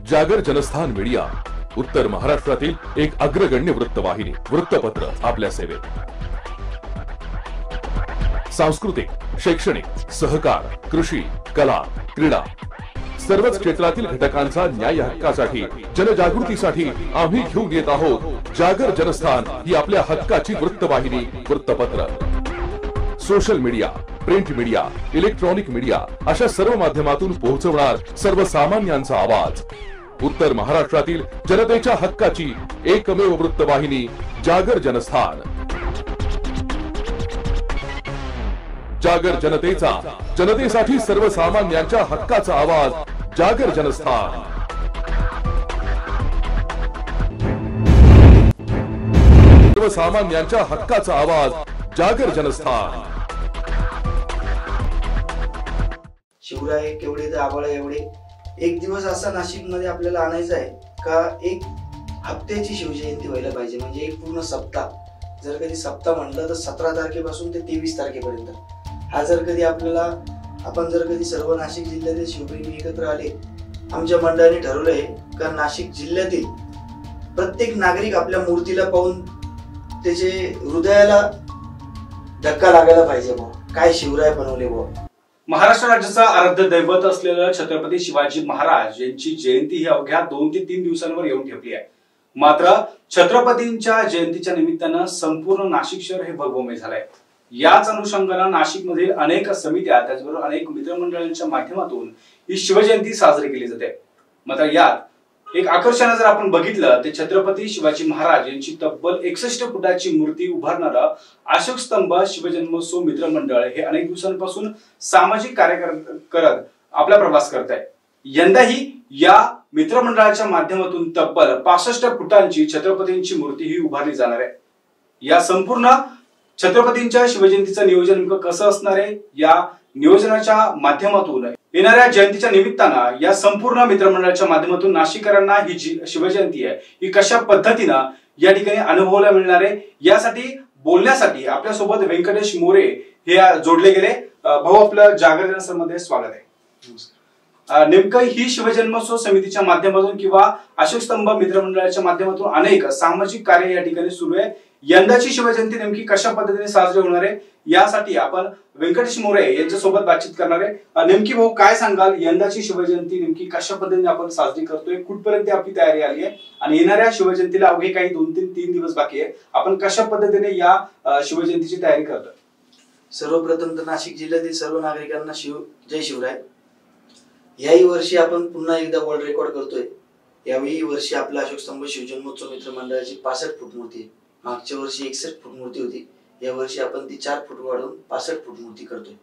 जागर जनस्थान मीडिया, उत्तर महाराष्ट्रातील एक अग्रगण्य वृत्तवाहिनी, वृत्तपत्र आपल्या सेवेत। सांस्कृतिक, शैक्षणिक, सहकार, कृषी, कला, क्रीडा सर्वच क्षेत्रातील घटकांचा न्याय हक्कासाठी, जनजागृतीसाठी आम्ही घेऊन येत आहोत जागर जनस्थान ही आपल्या हक्काची वृत्तवाहिनी, वृत्तपत्र। Social media, print media, electronic media अशा सर्व माध्यमातून पोहोचवणार सर्वसामान्यांचा आवाज। उत्तर महाराष्ट्रातील जनतेच्या हक्काची एकमेव वृत्तवाहिनी जागर जनस्थान। जागर जनतेचा, जनतेसाठी सर्वसामान्यांच्या हक्काचा आवाज, जागर जनस्थान। सर्वसामान्यांच्या हक्काचा आवाज, जागर जनस्थान। शिवराय केवढे तर आबाळ एवढे। एक दिवस असा नाशिक मध्ये आपल्याला आणायचा आहे का एक हप्त्याची शिवजयंती व्हायला पाहिजे, म्हणजे एक पूर्ण सप्ताह। जर कधी सप्ताह म्हटलं तर 17 तारखेपासून ते 23 तारखेपर्यंत हा जर कधी आपल्याला आपण जर कधी सर्व नाशिक जिल्ह्यातील शिवप्रेमी एकत्र आले, आमच्या मंडळाने ठरवलंय का नाशिक जिल्ह्यातील प्रत्येक नागरिक आपल्या मूर्तीला पाहून त्याचे हृदयाला धक्का लागायला पाहिजे। काय शिवराय बनवले महाराष्ट्र राज्याचा आराध्य दैवत असलेलं छत्रपती शिवाजी महाराज यांची जयंती ही अवघ्या 2 ते 3 दिवसांवर येऊन ठेपली आहे। मात्र छत्रपतींच्या जयंतीच्या निमित्तानं संपूर्ण नाशिक शहर हे भगवमय झालंय। याच अनुषंगाने नाशिक मधील अनेक समित्या, त्याचबरोबर अनेक मित्रमंडळांच्या माध्यमातून ही शिवजयंती साजरी केली जाते। मात्र यात एक आकर्षण जर आपण बघितलं ते छत्रपती शिवाजी महाराज यांची तब्बल 61 फुटाची मूर्ती उभारणारा अशोक स्तंभ शिवजन्मोत्सव मित्रमंडळ हे अनेक दिवसांपासून सामाजिक कार्य करत आपला प्रवास करत आहे। यंदाही या मित्रमंडळाच्या माध्यमातून तब्बल 65 फुटांची छत्रपतींची मूर्ती ही उभारली जाणार आहे। या संपूर्ण छत्रपतींच्या शिवजयंतीचं नियोजन नेमकं कसं असणार आहे, या नियोजनाच्या माध्यमातून येणाऱ्या जयंतीच्या निमित्तानं या संपूर्ण मित्रमंडळाच्या माध्यमातून नाशिककरांना ही शिवजयंती आहे ही कशा पद्धतीनं या ठिकाणी अनुभवायला मिळणार आहे, यासाठी बोलण्यासाठी आपल्या सोबत व्यंकटेश मोरे हे जोडले गेले। भाऊ, आपलं जागर जनस्थानमध्ये स्वागत आहे। नेमकं ही शिवजन्मोत्सव समितीच्या माध्यमातून किंवा अशोक स्तंभ मित्रमंडळाच्या माध्यमातून अनेक सामाजिक कार्य या ठिकाणी सुरू आहे। यंदाची शिवजयंती नेमकी कशा पद्धतीने साजरी होणार आहे यासाठी आपण व्यंकटेश मोरे यांच्या सोबत बातचीत करणार आहे। नेमकी भाऊ काय सांगाल, यंदाची शिवजयंती नेमकी कशा पद्धतीने आपण साजरी करतोय, कुठपर्यंत आपली तयारी आली आहे आणि येणाऱ्या शिवजयंतीला अवघे काही 2 ते 3 दिवस बाकी आहे, आपण कशा पद्धतीने या शिवजयंतीची तयारी करतोय? सर्वप्रथम तर नाशिक जिल्ह्यातील सर्व नागरिकांना जय शिवराय। याही वर्षी आपण पुन्हा एकदा वर्ल्ड रेकॉर्ड करतोय। यावेळी वर्षी आपला अशोक स्तंभ शिवजन्मोत्सव मित्र मंडळाची 65 फूट मूर्ती आहे। मागच्या वर्षी 61 फूट मूर्ती होती, या वर्षी आपण ती 4 फूट वाढवून 65 फूट मूर्ती करतोय।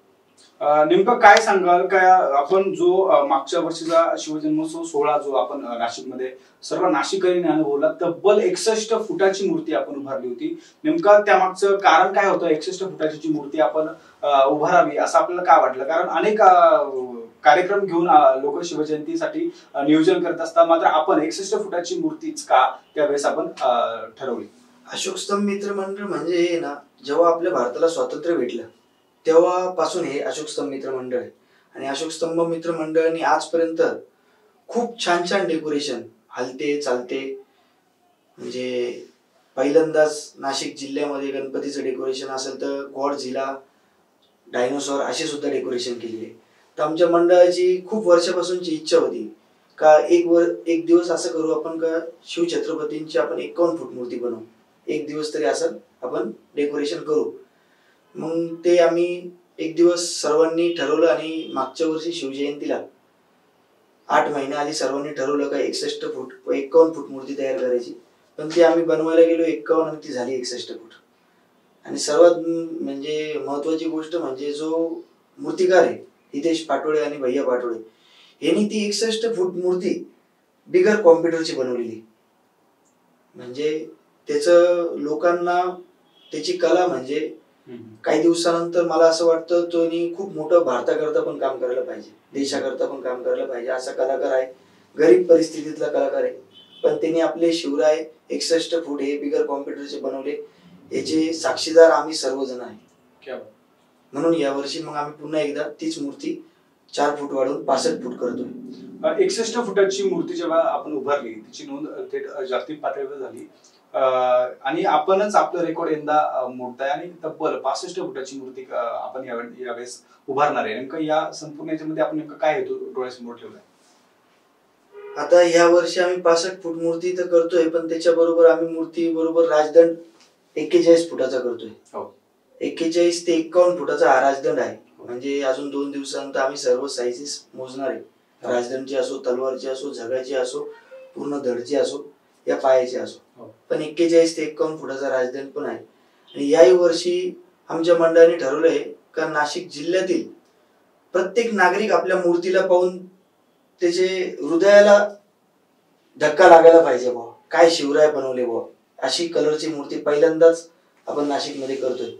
नेमकं काय सांगाल, काय आपण जो मागच्या वर्षीचा शिवजन्मोत्सव सोहळा जो आपण नाशिकमध्ये सर्व नाशिककरांनी अनुभवला, तब्बल 61 फुटाची मूर्ती आपण उभारली होती। नेमकं त्यामागचं कारण काय होतं, 61 फुटाची मूर्ती आपण उभारावी असं आपल्याला काय वाटलं? कारण अनेक कार्यक्रम घेऊन लोक शिवजयंतीसाठी नियोजन करत असतात, मात्र आपण 61 फुटाची मूर्तीच का त्यावेळेस आपण ठरवली? अशोक स्तंभ मित्र मंडळ म्हणजे ना, जेव्हा आपल्या भारताला स्वातंत्र्य भेटलं तेव्हापासून हे अशोक स्तंभ मित्र मंडळ आहे। आणि अशोक स्तंभ मित्र मंडळाने आजपर्यंत खूप छान छान डेकोरेशन, हलते चालते, म्हणजे पहिल्यांदाच नाशिक जिल्ह्यामध्ये गणपतीचं डेकोरेशन असेल तर गॉडझिला, डायनोसॉर असे सुद्धा डेकोरेशन केलेले। तर आमच्या मंडळाची खूप वर्षापासूनची इच्छा होती का एक दिवस असं करू आपण का शिवछत्रपतींची आपण 51 फूट मूर्ती बनवू, एक दिवस तरी असं आपण डेकोरेशन करू। मग ते आम्ही एक दिवस सर्वांनी ठरवलं आणि मागच्या वर्षी शिवजयंतीला 8 महिने आधी सर्वांनी ठरवलं का 51 फूट मूर्ती तयार करायची। पण ती आम्ही बनवायला गेलो 51 आणि ती झाली 61 फूट। आणि सर्वात म्हणजे महत्वाची गोष्ट म्हणजे जो मूर्तिकार आहे हितेश पाटोळे आणि भैया पाटोळे यांनी ती 61 फूट मूर्ती बिगर कॉम्प्युटरची बनवलेली, म्हणजे त्याचं लोकांना त्याची कला म्हणजे काही दिवसानंतर मला असं वाटतं तो खूप मोठं भारताकरता पण काम करायला पाहिजे, देशाकरता पण काम करायला पाहिजे असा कलाकार आहे। गरीब परिस्थितीतला कलाकार आहे, पण त्यांनी आपले शिवराय 61 फूट हे बिगर कॉम्प्युटरचे बनवले, याचे साक्षीदार आम्ही सर्वजण आहे। म्हणून यावर्षी मग आम्ही पुन्हा एकदा तीच मूर्ती 4 फूट वाढवून 65 फूट करतोय. 61 फुटाची मूर्ती जेव्हा आपण उभारली तिची नोंद थेट जागतिक पातळीवर झाली आणि आपणच आपलं रेकॉर्ड यंदा मोडताय आणि तब्बल 65 फुटाची मूर्ती आपण यावेळेस उभारणार आहे. नेमकं या संपूर्ण याच्यामध्ये आपण नेमकं काय हेतू डोळ्यासमोर ठेवलाय? आता या वर्षी आम्ही 65 फूट मूर्ती तर करतोय, पण त्याच्याबरोबर आम्ही मूर्ती बरोबर राजदंड 41 फुटाचा करतोय. 41 ते 51 फुटाचा हा राजदंड आहे. म्हणजे अजून 2 दिवसानंतर आम्ही सर्व साईजेस मोजणार आहे. राजदंडची असो, तलवारची असो, झगाची असो, पूर्ण धडची असो, या पायाची असो. पण 41 ते 51 फुटाचा राजदंड पण आहे. आणि याही वर्षी आमच्या मंडळाने ठरवलंय का नाशिक जिल्ह्यातील प्रत्येक नागरिक आपल्या मूर्तीला पाहून त्याचे हृदयाला धक्का लागायला पाहिजे. बुवा काय शिवराय बनवले बुवा, अशी कलरची मूर्ती पहिल्यांदाच आपण नाशिकमध्ये करतोय.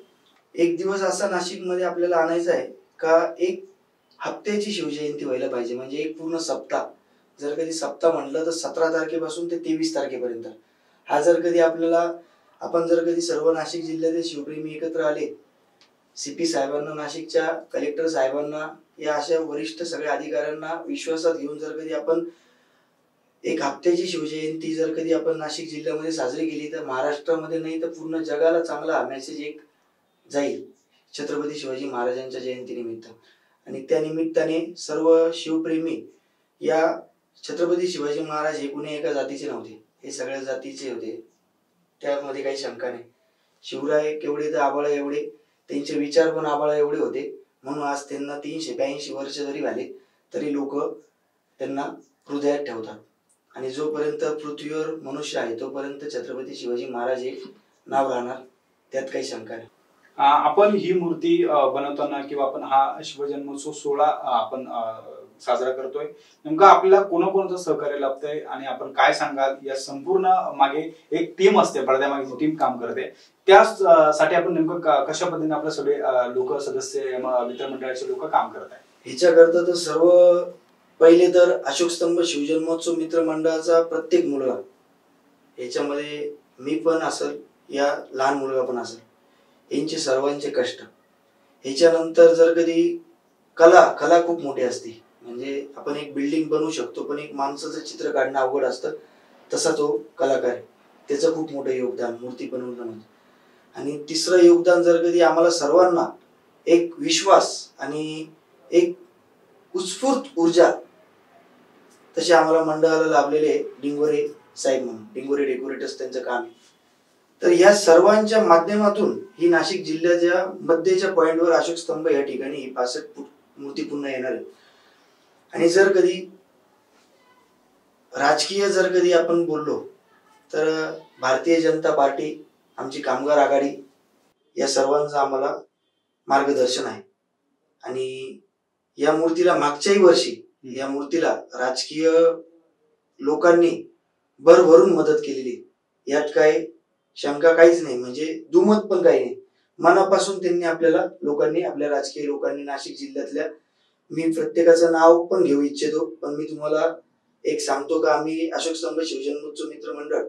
एक दिवस असा नाशिकमध्ये आपल्याला आणायचा आहे का एक हप्त्याची शिवजयंती व्हायला पाहिजे. म्हणजे एक पूर्ण सप्ताह. जर कधी सप्ताह म्हटलं तर 17 तारखेपासून ते 23 तारखेपर्यंत हा जर कधी आपण जर कधी सर्व नाशिक जिल्ह्यातील शिवप्रेमी एकत्र आले, CP साहेबांना, नाशिकच्या कलेक्टर साहेबांना, या अशा वरिष्ठ सगळ्या अधिकाऱ्यांना विश्वासात घेऊन जर कधी आपण एक हप्त्याची शिवजयंती जर कधी आपण नाशिक जिल्ह्यामध्ये साजरी केली तर महाराष्ट्रामध्ये नाही तर पूर्ण जगाला चांगला मेसेज एक जाईल छत्रपती शिवाजी महाराजांच्या जयंतीनिमित्त. आणि त्या निमित्ताने सर्व शिवप्रेमी, या छत्रपती शिवाजी महाराज हे कुणी एका जातीचे नव्हते, हे सगळ्या जातीचे होते, त्यामध्ये काही शंका नाही. शिवराय केवढे तर आबाळा एवढे, त्यांचे विचार पण आबाळा एवढे होते. म्हणून आज त्यांना 382 वर्ष जरी झाले तरी लोक त्यांना हृदयात ठेवतात. आणि जोपर्यंत पृथ्वीवर मनुष्य आहे तोपर्यंत छत्रपती शिवाजी महाराज हे नाव राहणार, त्यात काही शंका नाही. आपण ही मूर्ती बनवताना किंवा आपण हा शिवजन्मोत्सव सोहळा आपण साजरा करतोय, नेमकं आपल्याला कोणाकोणाचं सहकार्य लाभतंय आणि आपण काय सांगाल? या संपूर्ण मागे एक टीम असते, पडद्यामागे टीम काम करते, त्यासाठी आपण नेमकं कशा पद्धतीने आपले सगळे लोक, सदस्य, मित्रमंडळाचे लोक काम करत आहेत? ह्याच्याकरता तर सर्व पहिले तर अशोक स्तंभ शिवजन्मोत्सव मित्र मंडळाचा प्रत्येक मुलगा, ह्याच्यामध्ये मी पण असेल, या लहान मुलगा पण असेल, यांचे सर्वांचे कष्ट. ह्याच्यानंतर जर कधी कला खूप मोठी असते. म्हणजे आपण एक बिल्डिंग बनवू शकतो, पण एक माणसाचं चित्र काढणं अवघड असतं, तसा तो कलाकार आहे. त्याचं खूप मोठं योगदान मूर्ती बनवणं म्हणजे. आणि तिसरं योगदान जर कधी आम्हाला सर्वांना एक विश्वास आणि एक उत्स्फूर्त ऊर्जा तसे आम्हाला मंडळाला लाभलेले डिंगोरे साहेब म्हणून, डिंगोरे डेकोरेटर्स त्यांचं काम आहे. तर या सर्वांच्या माध्यमातून ही नाशिक जिल्ह्याच्या मध्येच्या पॉइंटवर अशोक स्तंभ या ठिकाणी ही 65 फूट मूर्ती पुन्हा येणार आहे. आणि जर कधी राजकीय जर कधी आपण बोललो तर भारतीय जनता पार्टी, आमची कामगार आघाडी, या सर्वांचं आम्हाला मार्गदर्शन आहे. आणि या मूर्तीला मागच्याही वर्षी या मूर्तीला राजकीय लोकांनी भरभरून मदत केलेली, यात काय शंका काहीच नाही. म्हणजे दुमत पण काही नाही, मनापासून त्यांनी लोकांनी, आपल्या राजकीय लोकांनी नाशिक जिल्ह्यातल्या, मी प्रत्येकाचं नाव पण घेऊ इच्छितो, पण मी तुम्हाला एक सांगतो का आम्ही अशोक स्तंभ शिवजन्मोत्सव मित्र मंडळ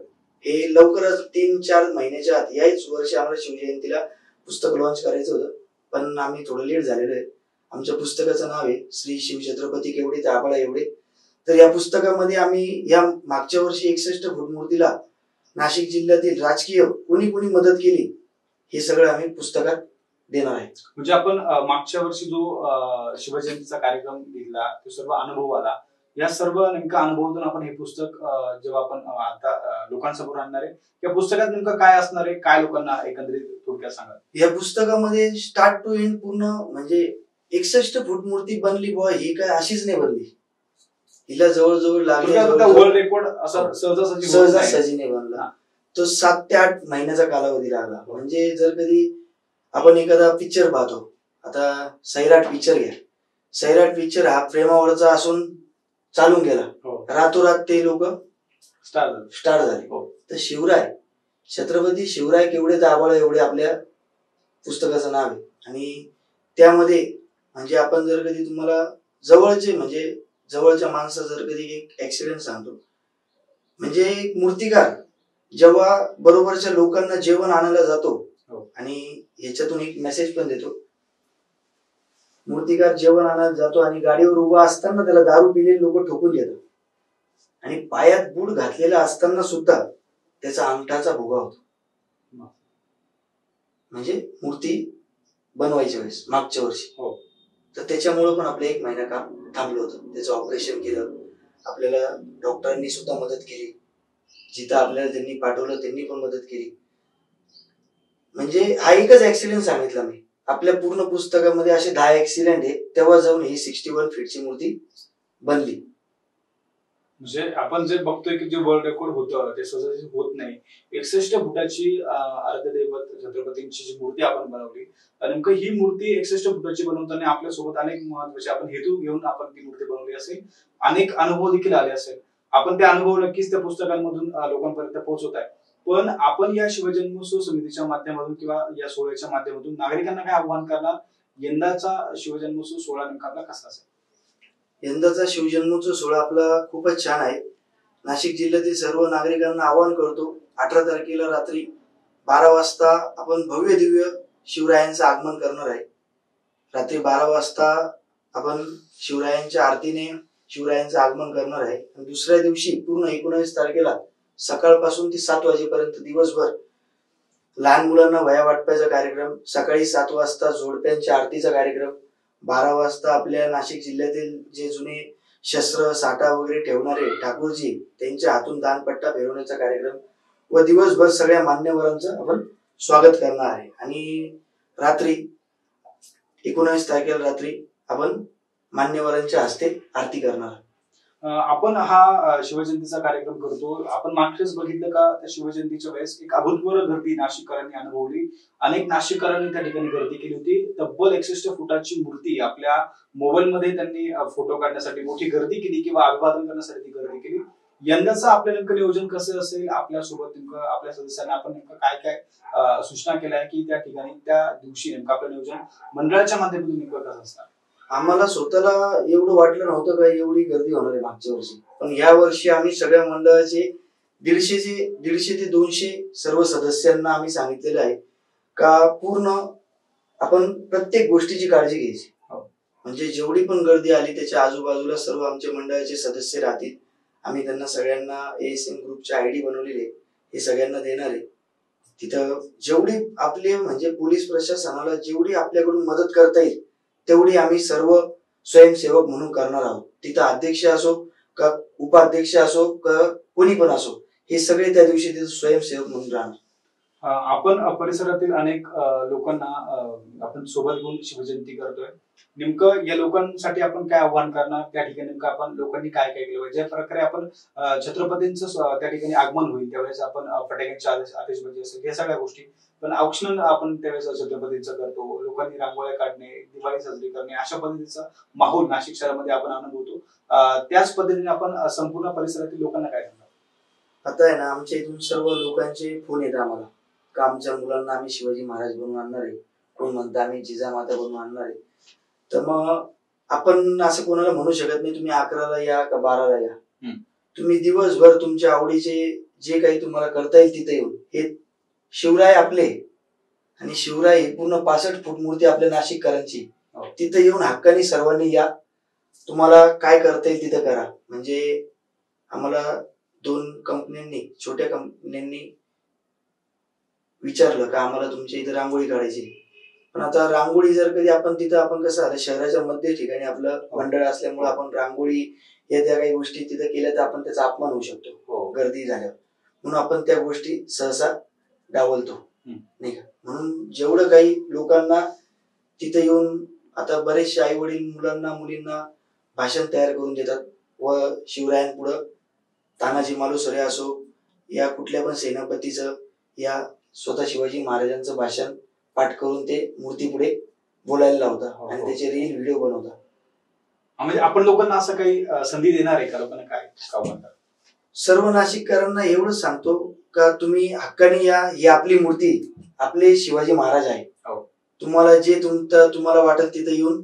हे लवकरच 3-4 महिन्याच्या आत, याच वर्षी आम्हाला शिवजयंतीला पुस्तक लॉन्च करायचं होतं, पण आम्ही थोडं लेट झालेलो आहे. आमच्या पुस्तकाचं नाव आहे श्री शिवछत्रपती केवढे ते आबाळा एवढे. तर या पुस्तकामध्ये आम्ही या मागच्या वर्षी 61 फूट मूर्तीला नाशिक जिल्ह्यातील राजकीय कोणी मदत केली हे सगळं आम्ही पुस्तकात देणार आहे. म्हणजे आपण मागच्या वर्षी जो शिवजयंतीचा कार्यक्रम घेतला, तो सर्व अनुभव आला, या सर्व नेमका अनुभवातून आपण हे पुस्तक जेव्हा आपण आता लोकांसमोर आणणार आहे, या पुस्तकात नेमकं काय असणार आहे, काय लोकांना एकंदरीत थोडक्यात सांगा? या पुस्तकामध्ये स्टार्ट टू एंड पूर्ण, म्हणजे 61 फूट मूर्ती बनली बुवा, ही काय अशीच नाही बनली, हिला जवळजवळ लागले वर्ल्ड रेकॉर्ड असं सहजासहजी नाही बनला. तो 7 ते 8 महिन्याचा कालावधी लागला. म्हणजे जर कधी आपण एखादा पिक्चर पाहतो, आता सैराट पिक्चर घ्या, सैराट पिक्चर हा प्रेमावरचा असून चालून गेला, रातोरात ते लोक स्टार झाले. तर शिवराय, छत्रपती शिवराय केवढे तर आबाळा एवढे आपल्या पुस्तकाचं नाव आहे. आणि त्यामध्ये म्हणजे आपण जर कधी तुम्हाला जवळच्या माणसा जर कधी एक ऍक्सिडेंट सांगतो, म्हणजे एक मूर्तिकार जेव्हा बरोबरच्या लोकांना जेवण आणायला जातो आणि ह्याच्यातून एक मेसेज पण देतो मूर्तिकार जेवण आणायला जातो आणि गाडीवर उभा असताना त्याला दारू पिलेले लोक ठोकून देतात आणि पायात बूट घातलेला असताना सुद्धा त्याचा अंगठाचा भुगा होतो. म्हणजे मूर्ती बनवायच्या वेळेस मागच्या वर्षी तर त्याच्यामुळे पण आपलं 1 महिना काम थांबलं होतं. त्याचं ऑपरेशन केलं, आपल्याला डॉक्टरांनी सुद्धा मदत केली, जिथं आपल्याला त्यांनी पाठवलं त्यांनी पण मदत केली. म्हणजे हा एकच ऍक्सिडेंट सांगितला मी. आपल्या पूर्ण पुस्तकामध्ये असे 10 ऍक्सिडेंट आहे, तेव्हा जाऊन ही 61 फीटची मूर्ती बनली. म्हणजे आपण जे बघतोय की जे वर्ल्ड रेकॉर्ड होतं ते सहजासहजी होत नाही. 61 फुटाची अर्धदैवत छत्रपतींची जी मूर्ती आपण बनवली, नेमकं ही मूर्ती 61 फुटाची बनवताना आपल्यासोबत अनेक महत्वाचे आपण हेतू घेऊन आपण ती मूर्ती बनवली असेल, अनेक अनुभव देखील आले असेल. आपण ते अनुभव नक्कीच त्या पुस्तकांमधून लोकांपर्यंत पोहोचवत आहे. पण आपण या शिवजन्मोत्सव समितीच्या माध्यमातून किंवा या सोहळ्याच्या माध्यमातून नागरिकांना काय आव्हान करणार? यंदाचा शिवजन्मोत्सव सोहळा नेमका आपला कसा असेल? यंदाचा शिवजन्मोत्सव सोहळा आपला खूपच छान आहे. नाशिक जिल्ह्यातील सर्व नागरिकांना आवाहन करतो, 18 तारखेला रात्री 12 वाजता आपण भव्य दिव्य शिवरायांचं आगमन करणार आहे. रात्री 12 वाजता आपण शिवरायांच्या आरतीने शिवरायांचं आगमन करणार आहे. आणि दुसऱ्या दिवशी पूर्ण 19 तारखेला सकाळपासून ते 7 वाजेपर्यंत दिवसभर लहान मुलांना वह्या वाटपाचा कार्यक्रम, सकाळी 7 वाजता जोडप्यांच्या आरतीचा कार्यक्रम, 12 वाजता आपल्या नाशिक जिल्ह्यातील जे जुने शस्त्र साठा वगैरे ठेवणारे ठाकूरजी त्यांच्या हातून दानपट्टा फिरवण्याचा कार्यक्रम व दिवसभर सगळ्या मान्यवरांचं आपण स्वागत करणार आहे. आणि रात्री 19 तारखेला रात्री आपण मान्यवरांच्या हस्ते आरती करणार. आपण हा शिवजयंतीचा कार्यक्रम करतो. आपण मागच्याच बघितलं का त्या शिवजयंतीच्या वेळेस एक अभूतपूर्व गर्दी नाशिककरांनी अनुभवली. अनेक नाशिककरांनी त्या ठिकाणी गर्दी केली होती. तब्बल 61 फुटाची मूर्ती आपल्या मोबाईलमध्ये त्यांनी फोटो काढण्यासाठी मोठी गर्दी केली किंवा अभिवादन करण्यासाठी ती गर्दी केली. यंदाचं आपलं नेमकं नियोजन कसं असेल? आपल्यासोबत नेमकं आपल्या सदस्यांना आपण नेमकं काय काय सूचना केल्या आहे की त्या ठिकाणी त्या दिवशी नेमकं आपलं नियोजन मंडळाच्या माध्यमातून नेमकं कसं असणार? आम्हाला स्वतःला एवढं वाटलं नव्हतं का एवढी गर्दी होणार आहे मागच्या वर्षी, पण या वर्षी आम्ही सगळ्या मंडळाचे 150 ते 200 सर्व सदस्यांना आम्ही सांगितलेलं आहे का पूर्ण आपण प्रत्येक गोष्टीची काळजी घ्यायची. म्हणजे जेवढी पण गर्दी आली त्याच्या आजूबाजूला सर्व आमच्या मंडळाचे सदस्य राहतील. आम्ही त्यांना सगळ्यांना ASM ग्रुपचे ID बनवलेले हे सगळ्यांना देणार आहे. तिथं जेवढी आपले म्हणजे पोलीस प्रशासनाला जेवढी आपल्याकडून मदत करता येईल तेवढी आम्ही सर्व स्वयंसेवक म्हणून करणार आहोत. तिथं अध्यक्ष असो का उपाध्यक्ष असो का कोणी पण असो, हे सगळे त्या दिवशी तिथं स्वयंसेवक म्हणून राहणार. आपण परिसरातील अनेक लोकांना आपण सोबत घेऊन शिवजयंती करतोय. नेमकं या लोकांसाठी आपण काय आव्हान करणार? त्या ठिकाणी नेमकं आपण लोकांनी काय काय केलं पाहिजे? ज्या प्रकारे आपण छत्रपतींचं त्या ठिकाणी आगमन होईल त्यावेळेस आपण फटाक्यांच्या आतिषबाजी असेल या सगळ्या गोष्टी, पण औक्षण आपण त्यावेळेस छत्रपतींचं करतो. लोकांनी रांगोळ्या काढणे, दिवाळी साजरी करणे, अशा पद्धतीचा माहोल नाशिक शहरामध्ये आपण अनुभवतो. त्याच पद्धतीने आपण संपूर्ण परिसरातील लोकांना काय सांगणार? आता आहे ना, आमच्या इथून सर्व लोकांचे फोन येतात आम्हाला का आमच्या मुलांना आम्ही शिवाजी महाराज बनवून आणणार आहे, कोण म्हणतं आम्ही जिजामाता बनवून आणणार आहे. तर मग आपण असं कोणाला म्हणू शकत नाही तुम्ही 11ला या का 12ला या. तुम्ही दिवसभर तुमच्या आवडीचे जे काही तुम्हाला करता येईल तिथे येऊन, हे शिवराय आपले आणि शिवराय ही पूर्ण 65 फूट मूर्ती आपल्या नाशिककरांची, तिथे येऊन हक्काने सर्वांनी या. तुम्हाला काय करता येईल तिथं करा. म्हणजे आम्हाला 2 कंपन्यांनी, छोट्या कंपन्यांनी विचारलं का आम्हाला तुमच्या इथे रांगोळी काढायची, पण आता रांगोळी जर कधी आपण तिथं आपण कसं आलं शहराच्या मध्य ठिकाणी आपलं मंडळ असल्यामुळे आपण रांगोळी या त्या काही गोष्टी तिथं केल्या तर आपण त्याचा अपमान होऊ शकतो गर्दी झाल्यावर, म्हणून आपण त्या गोष्टी सहसा डावलतो नाही का. म्हणून जेवढं काही लोकांना तिथे येऊन, आता बरेचसे आई वडील मुलांना मुलींना भाषण तयार करून देतात व शिवरायांपुढं तानाजी मालुसरे असो या कुठल्या पण सेनापतीचं या स्वतः शिवाजी महाराजांचं भाषण पाठ करून ते मूर्ती पुढे बोलायला लावतात आणि त्याचे रील व्हिडिओ बनवतात. म्हणजे आपण लोकांना असं काही संधी देणार आहे का? लोकांना काय म्हणतात? सर्व नाशिककरांना एवढं सांगतो का तुम्ही हक्काने या. ही आपली मूर्ती आपले शिवाजी महाराज आहे. तुम्हाला जे तुम्हाला वाटेल तिथे येऊन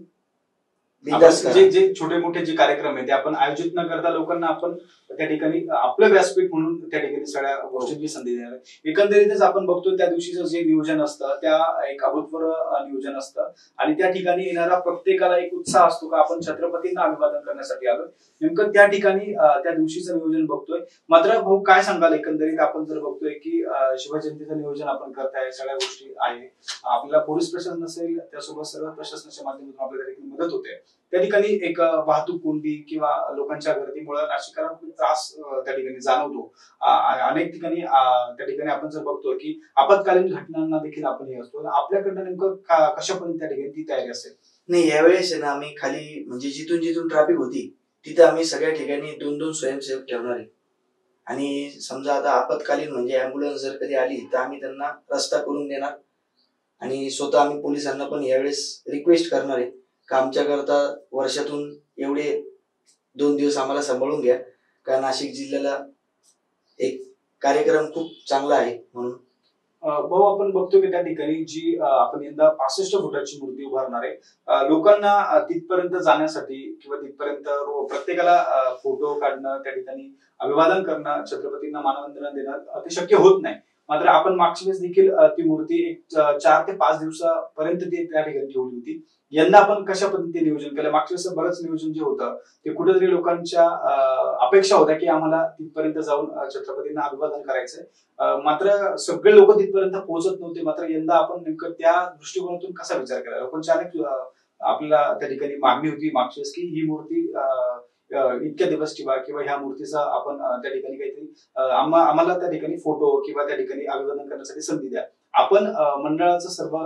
बिनधास्त करा. जे छोटे मोठे जे कार्यक्रम आहे ते आपण आयोजित न करता लोकांना आपण त्या ठिकाणी आपलं व्यासपीठ म्हणून त्या ठिकाणी सगळ्या गोष्टींची संधी देणार आहे. एकंदरीतच आपण बघतो त्या दिवशीचं जे नियोजन असतं त्या एक अभूतपूर्व नियोजन असतं आणि त्या ठिकाणी येणारा प्रत्येकाला एक उत्साह असतो का आपण छत्रपतींना अभिवादन करण्यासाठी आलोय. नेमकं त्या ठिकाणी त्या दिवशीचं नियोजन बघतोय. मात्र भाऊ काय सांगाल, एकंदरीत आपण जर बघतोय की शिवजयंतीचं नियोजन आपण करताय, सगळ्या गोष्टी आहे, आपल्याला पोलीस प्रशासन असेल त्यासोबत सर्व प्रशासनाच्या माध्यमातून आपल्याला देखील मदत होते. त्या ठिकाणी एक वाहतूक कोंडी किंवा लोकांच्या गर्दीमुळे नाशिककरांना खूप त्रास त्या ठिकाणी जाणवतो. अनेक ठिकाणी त्या ठिकाणी आपण जर बघतो की आपत्कालीन घटनांना देखील आपण हे असतो. आपल्याकडनं नेमकं कशा पद्धतीने त्या ठिकाणी ती तयारी असेल? नाही, यावेळेस आहे ना आम्ही खाली म्हणजे जिथून जिथून ट्रॅफिक होती तिथे आम्ही सगळ्या ठिकाणी 2-2 स्वयंसेवक ठेवणार आहे. आणि समजा आता आपत्कालीन म्हणजे अँब्युलन्स जर कधी आली तर आम्ही त्यांना रस्ता करून देणार. आणि स्वतः आम्ही पोलिसांना पण यावेळेस रिक्वेस्ट करणार आहे का आमच्याकरता वर्षातून एवढे 2 दिवस आम्हाला सांभाळून घ्या, कारण नाशिक जिल्ह्याला एक कार्यक्रम खूप चांगला आहे म्हणून. भाऊ आपण बघतो की त्या ठिकाणी जी आपण यंदा 65 फुटाची मूर्ती उभारणार आहे. लोकांना तिथपर्यंत जाण्यासाठी किंवा तिथपर्यंत प्रत्येकाला फोटो काढणं, त्या ठिकाणी अभिवादन करणं, छत्रपतींना मानवंदना देणं ते शक्य होत नाही. मात्र आपण मागच्या वेळेस देखील ती मूर्ती एक 4 ते 5 दिवसापर्यंत ती त्या ठिकाणी ठेवली होती. यंदा आपण कशा पद्धतीने नियोजन केलं? मागच्या वेळेस बरंच नियोजन जे होतं ते कुठेतरी लोकांच्या अपेक्षा होत्या की आम्हाला तिथपर्यंत जाऊन छत्रपतींना अभिवादन करायचंय. मात्र सगळे लोक तिथपर्यंत पोहोचत नव्हते. मात्र यंदा आपण नेमकं त्या दृष्टिकोनातून कसा विचार केला? लोकांच्या अनेक आपल्याला त्या ठिकाणी मागणी होती मागच्या वेळेस की ही मूर्ती इतक्या दिवस ठेवा किंवा ह्या मूर्तीचा आपण त्या ठिकाणी काहीतरी आम्हाला त्या ठिकाणी फोटो किंवा त्या ठिकाणी अभिवादन करण्यासाठी संधी द्या. आपण मंडळाचं सर्व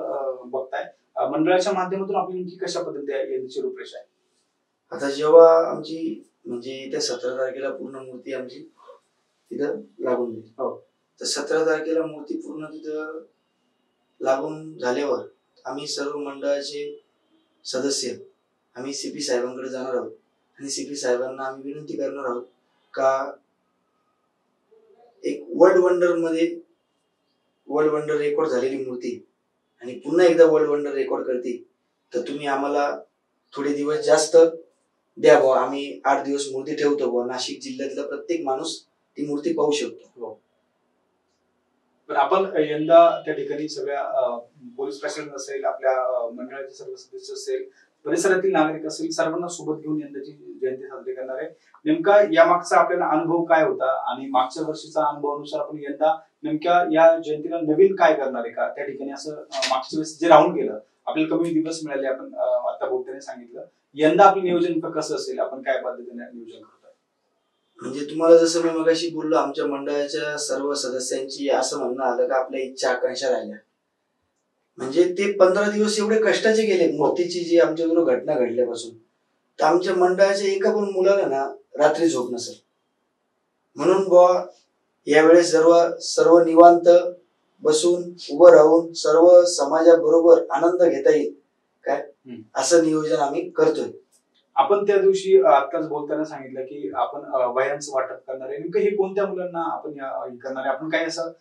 बघताय, मंडळाच्या माध्यमातून आपली नेमकी कशा पद्धतीने यांची रूपरेषा आहे? आता जेव्हा आमची म्हणजे त्या 17 तारखेला पूर्ण मूर्ती आमची तिथं लागून जाईल, तर 17 तारखेला मूर्ती पूर्ण तिथं लागून झाल्यावर आम्ही सर्व मंडळाचे सदस्य आम्ही सीपी साहेबांकडे जाणार आहोत आणि सीपी साहेबांना आम्ही विनंती करणार आहोत का एक वर्ल्ड वंडर रेकॉर्ड झालेली मूर्ती आणि पुन्हा एकदा वर्ल्ड वंडर रेकॉर्ड करते तर तुम्ही आम्हाला थोडे दिवस जास्त द्या बुवा. आम्ही 8 दिवस मूर्ती ठेवतो बुवा. नाशिक जिल्ह्यातला प्रत्येक माणूस ती मूर्ती पाहू शकतो. पण आपण यंदा त्या ठिकाणी सगळ्या पोलीस प्रशासन असेल, आपल्या मंडळाचे सर्व सदस्य असेल, परिसरातील नागरिक असेल, सर्वांना सोबत घेऊन यंदाची जयंती साजरी करणार आहे. नेमका या मागचा आपल्याला अनुभव काय होता आणि मागच्या वर्षीचा अनुभवानुसार आपण यंदा नेमक्या या जयंतीला नवीन काय करणार आहे का? त्या ठिकाणी असं मागच्या वेळेस जे राहून गेलं, आपल्याला कमी दिवस मिळाले, आपण आता बोलताना सांगितलं, यंदा आपलं नियोजन कसं असेल, आपण काय पद्धतीने नियोजन करतोय? म्हणजे तुम्हाला जसं मी मगाशी बोललो, आमच्या मंडळाच्या सर्व सदस्यांची असं म्हणणं आलं का आपल्या इच्छा आकांक्षा राहिल्या. म्हणजे ते 15 दिवस एवढे कष्टाचे गेले मूर्तीची जी आमच्याबरोबर घटना घडल्यापासून, तर आमच्या मंडळाच्या एका पण मुलाला ना रात्री झोप नसेल. म्हणून बुवा यावेळेस सर्व निवांत बसून उभं राहून सर्व समाजाबरोबर आनंद घेता येईल काय असं नियोजन आम्ही करतोय. आपण त्या दिवशी आताच बोलताना सांगितलं की आपण वह्यांचं वाटप करणार आहे. नेमकं हे कोणत्या मुलांना आपण करणार आहे? आपण काय असं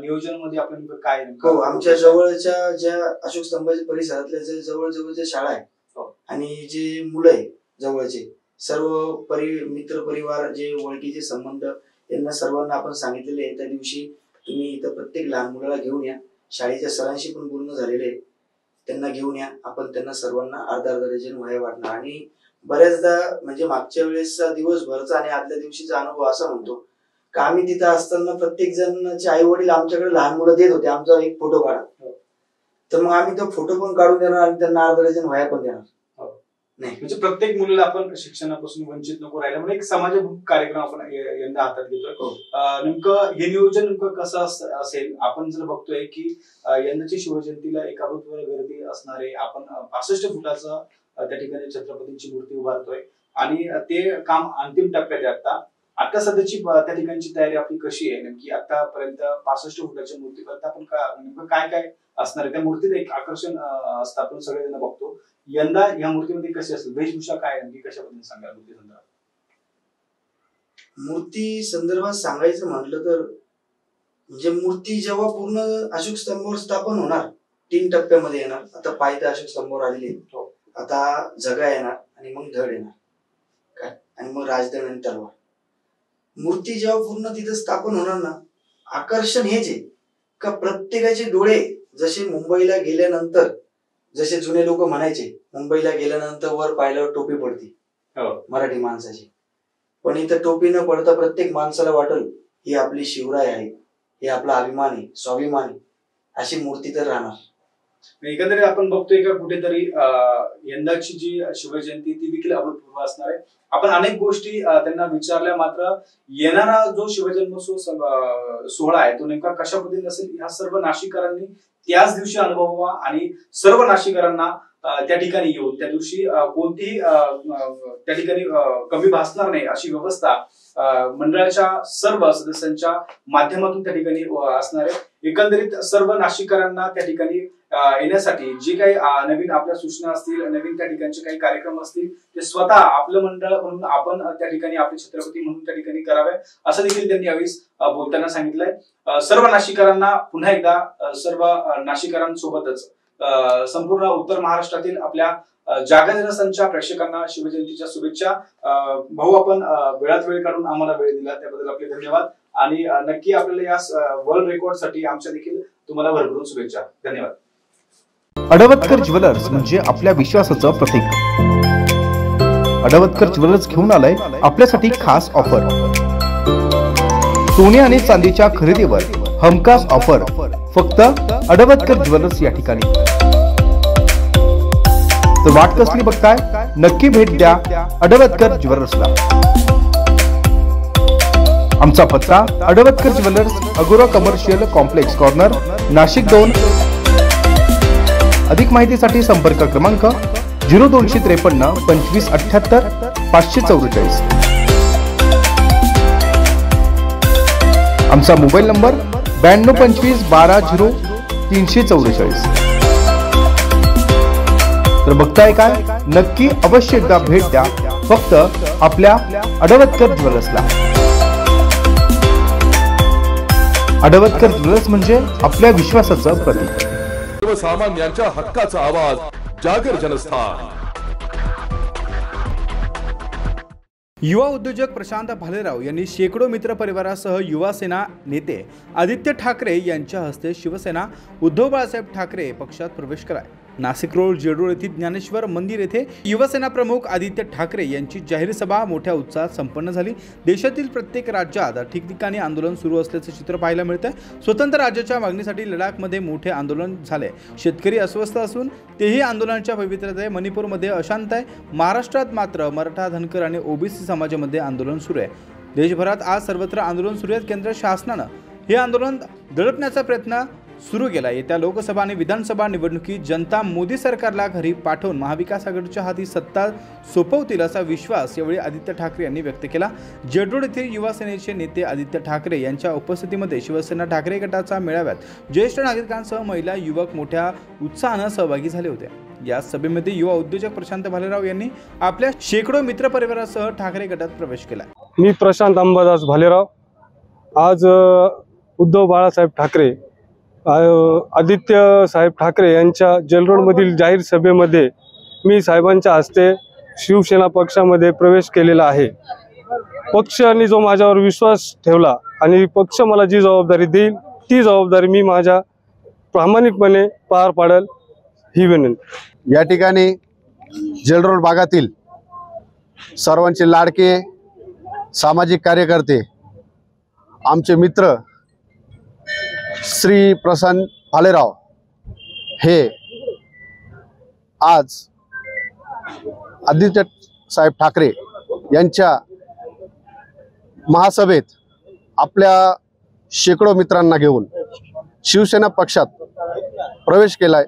नियोजनामध्ये आपण काय? हो, आमच्या जवळच्या ज्या अशोक स्तंभाच्या परिसरातल्या जे जवळच्या शाळा आहे आणि जे मुलं आहे जवळचे सर्व मित्र परिवार जे ओळखीचे संबंध यांना सर्वांना आपण सांगितलेले आहे त्या दिवशी तुम्ही इथं प्रत्येक लहान मुलाला घेऊन या. शाळेच्या सरांशी पण बोलणं झालेलं आहे, त्यांना घेऊन या. आपण त्यांना सर्वांना अर्धा डझन वह्या वाटणार. आणि बऱ्याचदा म्हणजे मागच्या वेळेसचा दिवसभरचा आणि आदल्या दिवशीचा अनुभव असा म्हणतो का आम्ही तिथं असताना प्रत्येक जणचे आई वडील आमच्याकडे लहान मुलं देत होते आमचा एक फोटो काढा, तर मग आम्ही तो फोटो पण काढून देणार आणि त्यांना अर्धा डझन वह्या पण देणार. नाही म्हणजे प्रत्येक मुलीला आपण शिक्षणापासून वंचित नको राहिला म्हणून एक समाजभिमुख कार्यक्रम आपण यंदा हातात घेतोय. नेमकं हे नियोजन नेमकं कसं असेल? आपण जर बघतोय की यंदाची शिवजयंतीला एक अभूतपूर्व गर्दी असणार आहे. आपण 65 फुटाचं त्या ठिकाणी छत्रपतींची मूर्ती उभारतोय आणि ते काम अंतिम टप्प्यात आहे. आता सध्याची त्या ठिकाणची तयारी आपली कशी आहे? नेमकी आतापर्यंत 65 फुटाच्या मूर्तीपर्यंत आपण नेमकं काय काय असणार आहे? त्या मूर्तीत एक आकर्षण असतं, आपण सगळेजण बघतो. यंदा या मूर्तीमध्ये कशी असेल, वेशभूषा काय नेमकी कशा पद्धतीने सांगा मूर्ती संदर्भात? मूर्ती संदर्भात सांगायचं म्हटलं तर म्हणजे मूर्ती जेव्हा पूर्ण अशोक स्तंभावर स्थापन होणार 3 टप्प्यामध्ये येणार. आता पायथ्या अशोक स्तंभावर आलेली, आता जगा येणार आणि मग धड येणार काय, आणि मग राजदंड आणि तलवार. मूर्ती जेव्हा पूर्ण तिथं स्थापन होणार ना, आकर्षण हेच आहे का प्रत्येकाचे डोळे जसे मुंबईला गेल्यानंतर, जसे जुने लोक म्हणायचे मुंबईला गेल्यानंतर वर पाहिल्यावर टोपी पडते मराठी माणसाची, पण इथं टोपी न पडता प्रत्येक माणसाला वाटेल ही आपली शिवराय आहे, हे आपला अभिमान आहे, स्वाभिमान आहे, अशी मूर्ती तर राहणार. एकंदरीत आपण बघतोय का कुठेतरी यंदाची जी शिवजयंती ती देखील अभूतपूर्व असणार आहे. आपण अनेक गोष्टी त्यांना विचारल्या, मात्र येणारा जो शिवजन्मोत्सव सोहळा आहे तो नेमका कशा पद्धतीने असेल ह्या सर्व नाशिककरांनी त्याच दिवशी अनुभवावा आणि सर्व नाशिककरांना त्या ठिकाणी येऊन त्या दिवशी कोणतीही त्या ठिकाणी कमी भासणार नाही अशी व्यवस्था मंडळाच्या सर्व सदस्यांच्या माध्यमातून त्या ठिकाणी असणार आहे. एकंदरीत सर्व नाशिककरांना त्या ठिकाणी येण्यासाठी जे काही नवीन आपल्या सूचना असतील, नवीन त्या ठिकाणचे काही कार्यक्रम असतील ते स्वतः आपलं मंडळ म्हणून आपण त्या ठिकाणी आपले छत्रपती म्हणून त्या ठिकाणी करावे असं देखील त्यांनी यावेळी बोलताना सांगितलंय. सर्व नाशिककरांना पुन्हा एकदा सर्व नाशिककरांसोबतच संपूर्ण उत्तर महाराष्ट्रातील आपल्या जागर जनस्थानच्या प्रेक्षकांना शिवजयंतीच्या शुभेच्छा. भाऊ, आपण वेळात वेळ काढून आम्हाला वेळ दिला त्याबद्दल आपले धन्यवाद आणि नक्की आपल्याला या वर्ल्ड रेकॉर्ड साठी आमच्या देखील तुम्हाला भरभरून शुभेच्छा. धन्यवाद. अडवतकर ज्वेलर्स म्हणजे आपल्या विश्वासाचं प्रतीक. अडवतकर ज्वेलर्स घेऊन आलाय आपल्यासाठी खास ऑफर. सोने आणि चांदीच्या खरेदीवर हमखास ऑफर फक्त अडवतकर ज्वेलर्स या ठिकाणी. तर वाट कसली बघताय, नक्की भेट द्या अडवतकर ज्वेलर्सला. आमचा पत्ता अडवतकर ज्वेलर्स, अगोरा कमर्शियल कॉम्प्लेक्स कॉर्नर, नाशिक 2. अधिक माहितीसाठी संपर्क क्रमांक 0253 2578 544. आमचा मोबाईल नंबर 9225 12 0344. तर बघताय काय, नक्की अवश्य एकदा भेट द्या फक्त आपल्या अडवतकर ज्वेलर्सला. अडवतकर ज्वेलर्स म्हणजे आपल्या विश्वासाचं प्रतीक. सर्वसामान्यांच्या हक्काचा आवाज, जागर जनस्थान. युवा उद्योजक प्रशांत भालेराव यांनी शेकडो मित्र परिवारासह युवा सेना नेते आदित्य ठाकरे यांच्या हस्ते शिवसेना उद्धव बाळासाहेब ठाकरे पक्षात प्रवेश केला. नाशिक रोड जेडूर येथील ज्ञानेश्वर मंदिर येथे युवसेना प्रमुख आदित्य ठाकरे यांची जाहीर सभा मोठ्या उत्साहात संपन्न झाली. देशातील प्रत्येक राज्यात ठिकठिकाणी आंदोलन सुरू असल्याचे चित्र पाहायला मिळते. स्वतंत्र राज्याच्या मागणीसाठी लडाखमध्ये मोठे आंदोलन झाले. शेतकरी अस्वस्थ असून तेही आंदोलनाच्या पवित्रतेत आहे. मणिपूरमध्ये अशांत आहे. महाराष्ट्रात मात्र मराठा, धनगर आणि ओबीसी समाजामध्ये आंदोलन सुरू आहे. देशभरात आज सर्वत्र आंदोलन सुरू आहे. केंद्र शासनाने हे आंदोलन दडपण्याचा प्रयत्न सुरू केला. येत्या लोकसभा आणि विधानसभा निवडणुकीत जनता मोदी सरकारला घरी पाठवून महाविकास आघाडीच्या हाती सत्ता सोपवतील असा विश्वास यावेळी आदित्य ठाकरे यांनी व्यक्त केला. जेडूर येथील युवा सेनेचे नेते आदित्य ठाकरे यांच्या उपस्थितीमध्ये शिवसेना ठाकरे गटाच्या मेळाव्यात ज्येष्ठ नागरिकांसह महिला, युवक मोठ्या उत्साहाने सहभागी झाले होते. या सभेमध्ये युवा उद्योजक प्रशांत भालेराव यांनी आपल्या शेकडो मित्र परिवारासह ठाकरे गटात प्रवेश केला. मी प्रशांत अंबादास भालेराव. आज उद्धव बाळासाहेब ठाकरे, आदित्य साहेब ठाकरे यांच्या जेलरोडमधील जाहीर सभेमध्ये मी साहेबांच्या हस्ते शिवसेना पक्षामध्ये प्रवेश केलेला आहे. पक्षाने जो माझ्यावर विश्वास ठेवला आणि पक्ष मला जी जबाबदारी देईल ती जबाबदारी मी माझ्या प्रामाणिकपणे पार पाडेल ही विनंती. या ठिकाणी जेलरोड भागातील सर्वांचे लाडके सामाजिक कार्यकर्ते, आमचे मित्र श्री प्रशांत भालेराव हे आज आदित्य साहेब ठाकरे यांच्या महासभेत आपल्या शेकडो मित्रांना घेऊन शिवसेना पक्षात प्रवेश केलाय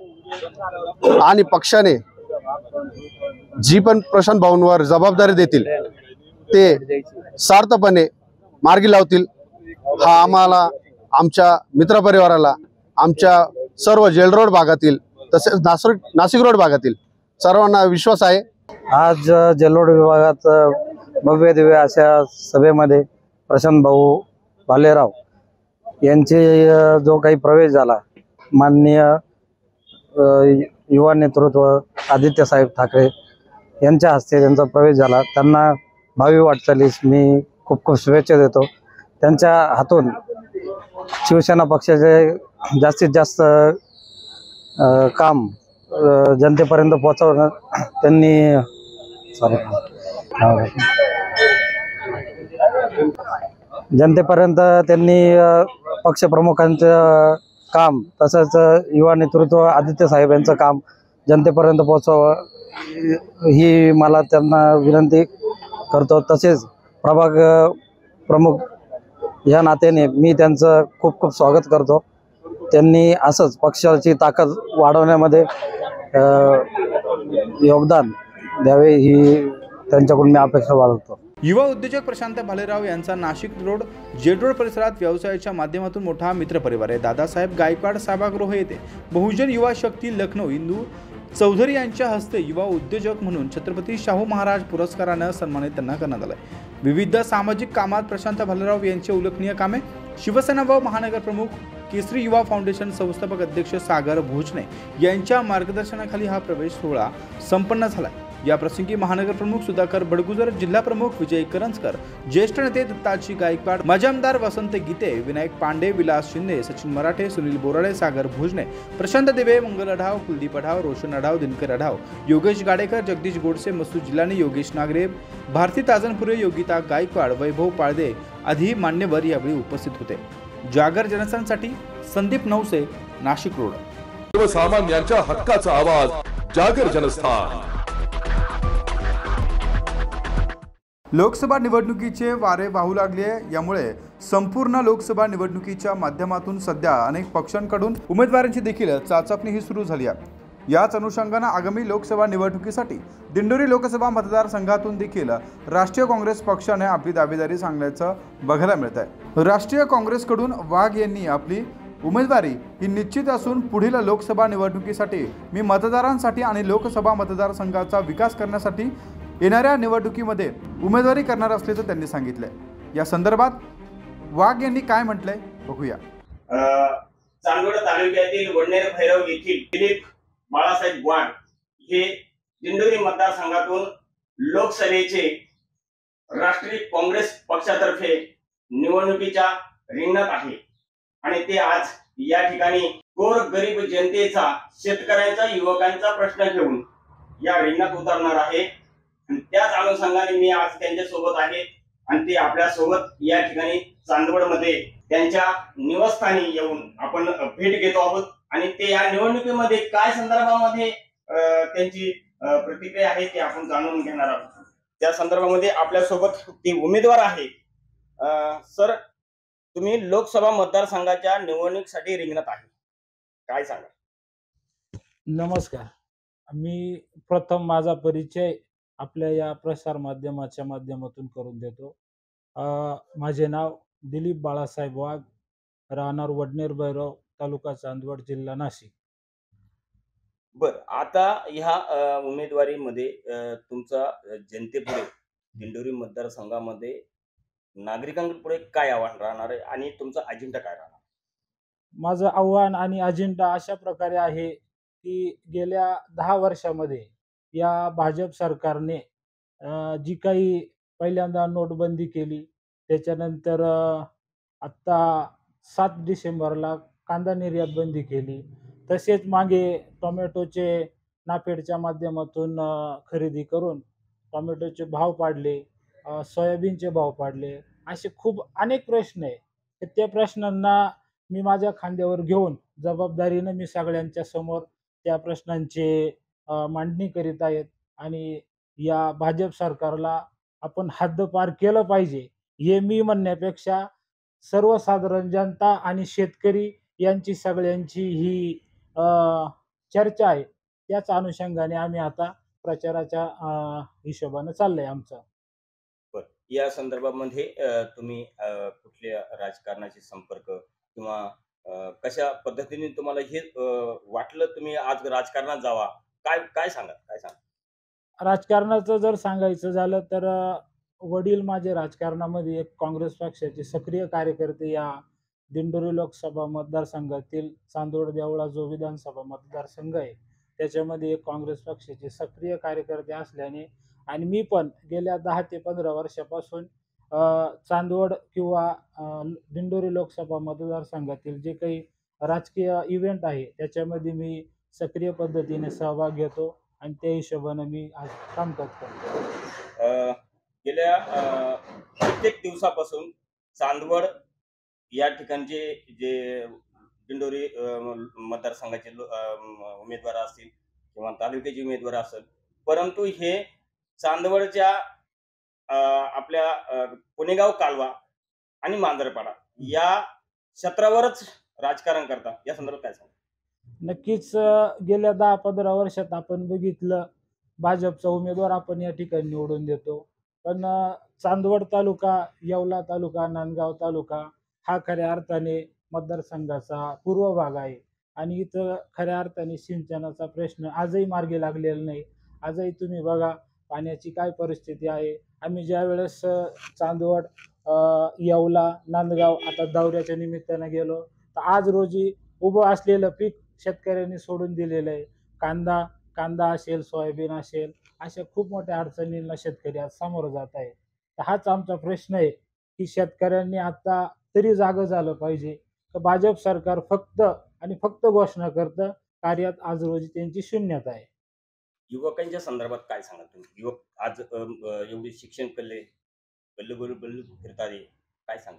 आणि पक्षाने जी पण प्रशांत भाऊंवर जबाबदारी देतील ते सार्थपणे मार्गी लावतील हा आम्हाला, आमच्या मित्रपरिवाराला, आमच्या सर्व जेलरोड भागातील तसेच नाशिक रोड भागातील सर्वांना विश्वास आहे. आज जेलरोड विभागात भव्य दिव्य अशा सभेमध्ये प्रशांत भाऊ भालेराव यांचे जो काही प्रवेश झाला, माननीय युवा नेतृत्व आदित्य साहेब ठाकरे यांच्या हस्ते त्यांचा प्रवेश झाला. त्यांना भावी वाटचालीस मी खूप खूप शुभेच्छा देतो. त्यांच्या हातून शिवसेना पक्षाचे जास्तीत जास्त काम जनतेपर्यंत पोहोचवणं त्यांनी जनतेपर्यंत त्यांनी पक्षप्रमुखांचं काम तसंच युवा नेतृत्व आदित्य साहेब यांचं काम जनतेपर्यंत पोहोचावं ही मला त्यांना विनंती करतो. तसेच प्रभाग प्रमुख या नात्याने मी त्यांचं खूप खूप स्वागत करतो. त्यांनी असंच पक्षाची ताकद वाढवण्यामध्ये योगदान द्यावे ही त्यांच्याकडून मी अपेक्षा बाळगतो. युवा उद्योजक प्रशांत भालेराव यांचा नाशिक रोड जेट रोड परिसरात व्यवसायाच्या माध्यमातून मोठा मित्रपरिवार आहे. दादासाहेब गायकवाड सभागृह येथे बहुजन युवा शक्ती लखनौ इंदू चौधरी यांच्या हस्ते युवा उद्योजक म्हणून छत्रपती शाहू महाराज पुरस्कारानं सन्मानित त्यांना करण्यात आलं. विविध सामाजिक कामात प्रशांत भालेराव यांचे उल्लेखनीय कामे. शिवसेना व महानगर प्रमुख केसरी युवा फाउंडेशन संस्थापक अध्यक्ष सागर भोजने यांच्या मार्गदर्शनाखाली हा प्रवेश सोहळा संपन्न झाला. या प्रसंगी महानगर प्रमुख सुधाकर बडगुजर, जिल्हा प्रमुख विजय करंजकर, ज्येष्ठ नेते दत्ताजी गायकवाड, माजी आमदार वसंत गीते, विनायक पांडे, विलास शिंदे, सचिन मराठे, सुनील बोराडे, सागर भोजने, प्रशांत देवे, मंगल अढाव, कुलदीप अढाव, रोशन अढाव, दिनकर अढाव, योगेश गाडेकर, जगदीश गोडसे, मसूद जिलानी, योगेश नागरे, भारती ताजनपुरे, योगिता गायकवाड, वैभव पाळदे आदी मान्यवर यावेळी उपस्थित होते. जागर जनस्थानसाठी संदीप नवसे, नाशिक रोड. सर्वसामान्यांच्या हक्काचा आवाज, जागर जनस्थान. लोकसभा निवडणुकीचे वारे वाहू लागले. यामुळे संपूर्ण लोकसभा निवडणुकीच्या माध्यमातून सध्या अनेक पक्षांकडून उमेदवारांची देखील चाचपणी ही सुरू झाली आहे. याच अनुषंगाने आगामी लोकसभा निवडणुकीसाठी दिंडोरी लोकसभा मतदारसंघातून देखील राष्ट्रीय काँग्रेस पक्षाने आपली दावेदारी सांगण्याचं बघायला मिळत आहे. राष्ट्रीय काँग्रेसकडून वाघ यांनी आपली उमेदवारी ही निश्चित असून पुढील लोकसभा निवडणुकीसाठी मी मतदारांसाठी आणि लोकसभा मतदारसंघाचा विकास करण्यासाठी येणाऱ्या निवडणुकीमध्ये उमेदवारी करणार असल्याचं त्यांनी सांगितलंय. या संदर्भात वाघ यांनी काय म्हटलंय बघूया. चांदवड तालुक्यातील वडनेर भैरव येथील दिलीप बाळासाहेब वाघ हे दिंडोरी मतदारसंघातून लोकसभेचे राष्ट्रीय काँग्रेस पक्षातर्फे निवडणुकीच्या रिंगणात आहे आणि ते आज या ठिकाणी गोर गरीब जनतेचा, शेतकऱ्यांचा, युवकांचा प्रश्न घेऊन या रिंगणात उतरणार आहे. त्याच अनुषंगाने मी आज त्यांच्या सोबत आहे आणि ते आपल्या सोबत या ठिकाणी चांदवडमध्ये त्यांच्या निवासस्थानी येऊन आपण भेट घेतो आहोत आणि ते या निवडणुकीमध्ये काय संदर्भामध्ये त्यांची प्रतिक्रिया आहे ते आपण जाणून घेणार आहोत. त्या संदर्भामध्ये आपल्या सोबत ती उमेदवार आहे. सर, तुम्ही लोकसभा मतदारसंघाच्या निवडणुकीसाठी रिंगणात आहे, काय सांगा? नमस्कार. मी प्रथम माझा परिचय आपल्या या प्रसार माध्यमाच्या माध्यमातून करून देतो. माझे नाव दिलीप बाळासाहेब वाघ, राहणार वडनेर भैरव, तालुका चांदवड, जिल्हा नाशिक. बर, आता ह्या उमेदवारीमध्ये तुमचा जनतेपुढे दिंडोरी मतदारसंघामध्ये नागरिकांपुढे काय आव्हान राहणार आहे आणि तुमचा अजेंडा काय राहणार? माझं आव्हान आणि अजेंडा अशा प्रकारे आहे की गेल्या 10 वर्षामध्ये या भाजप सरकारने जी काही पहिल्यांदा नोटबंदी केली, त्याच्यानंतर आत्ता 7 डिसेंबरला कांदा निर्यात बंदी केली, तसेच मागे टोमॅटोचे नाफेडच्या माध्यमातून खरेदी करून टोमॅटोचे भाव पाडले, सोयाबीनचे भाव पाडले, असे खूप अनेक प्रश्न आहे. त्या प्रश्नांना मी माझ्या खांद्यावर घेऊन जबाबदारीनं मी सगळ्यांच्या समोर त्या प्रश्नांचे मांडणी करीत आहेत आणि या भाजप सरकारला आपण हद्दपार केलं पाहिजे हे मी म्हणण्यापेक्षा सर्वसाधारण जनता आणि शेतकरी यांची सगळ्यांची ही चर्चा आहे. त्याच अनुषंगाने आम्ही आता प्रचाराच्या हिशोबाने चाललंय आमचा. या संदर्भामध्ये तुम्ही कुठल्या राजकारणाशी संपर्क किंवा कशा पद्धतीने तुम्हाला हे वाटलं तुम्ही आज राजकारणात जावा, काय सांगा? राजकारणाचं जर सांगायचं झालं तर वडील माझे राजकारणामध्ये एक काँग्रेस पक्षाचे सक्रिय कार्यकर्ते या दिंडोरी लोकसभा मतदारसंघातील चांदवड देवळा जो विधानसभा मतदारसंघ आहे त्याच्यामध्ये काँग्रेस पक्षाचे सक्रिय कार्यकर्ते असल्याने आणि मी पण गेल्या 10 ते 15 वर्षापासून चांदवड किंवा दिंडोरी लोकसभा मतदारसंघातील जे काही राजकीय इव्हेंट आहे त्याच्यामध्ये मी सक्रिय पद्धतीने सहभाग घेतो आणि त्या हिशोबाने मी आज कामकाज करतो. गेल्या कित्येक दिवसापासून चांदवड या ठिकाणचे जे दिंडोरी मतदारसंघाचे उमेदवार असतील किंवा तालुक्याचे उमेदवार असेल, परंतु हे चांदवडच्या आपल्या पुणेगाव कालवा आणि मांजरपाडा या क्षेत्रावरच राजकारण करतात. या संदर्भात काय सांगा? नक्कीच गेल्या 10-15 वर्षात आपण बघितलं भाजपचा उमेदवार आपण या ठिकाणी निवडून देतो, पण चांदवड तालुका, येवला तालुका, नांदगाव तालुका हा खऱ्या अर्थाने मतदारसंघाचा पूर्व भाग आहे आणि इथं खऱ्या अर्थाने सिंचनाचा प्रश्न आजही मार्गी लागलेला नाही. आजही तुम्ही बघा पाण्याची काय परिस्थिती आहे. आम्ही ज्या वेळेस चांदवड, येवला, नांदगाव आता दौऱ्याच्या निमित्तानं गेलो तर आज रोजी उभं असलेलं पीक शेतकऱ्यांनी सोडून दिलेलं आहे. कांदा असेल, सोयाबीन असेल, अशा खूप मोठ्या अडचणींना शेतकरी आज सामोरं जात आहे. तर हाच आमचा प्रश्न आहे की शेतकऱ्यांनी आता तरी जागं झालं पाहिजे. तर भाजप सरकार फक्त घोषणा करतं, कार्यात आज रोजी त्यांची शून्यता आहे. युवकांच्या संदर्भात काय सांगा तुम्ही? युवक आज एवढे शिक्षण कल्ले फिरतात, काय सांगा?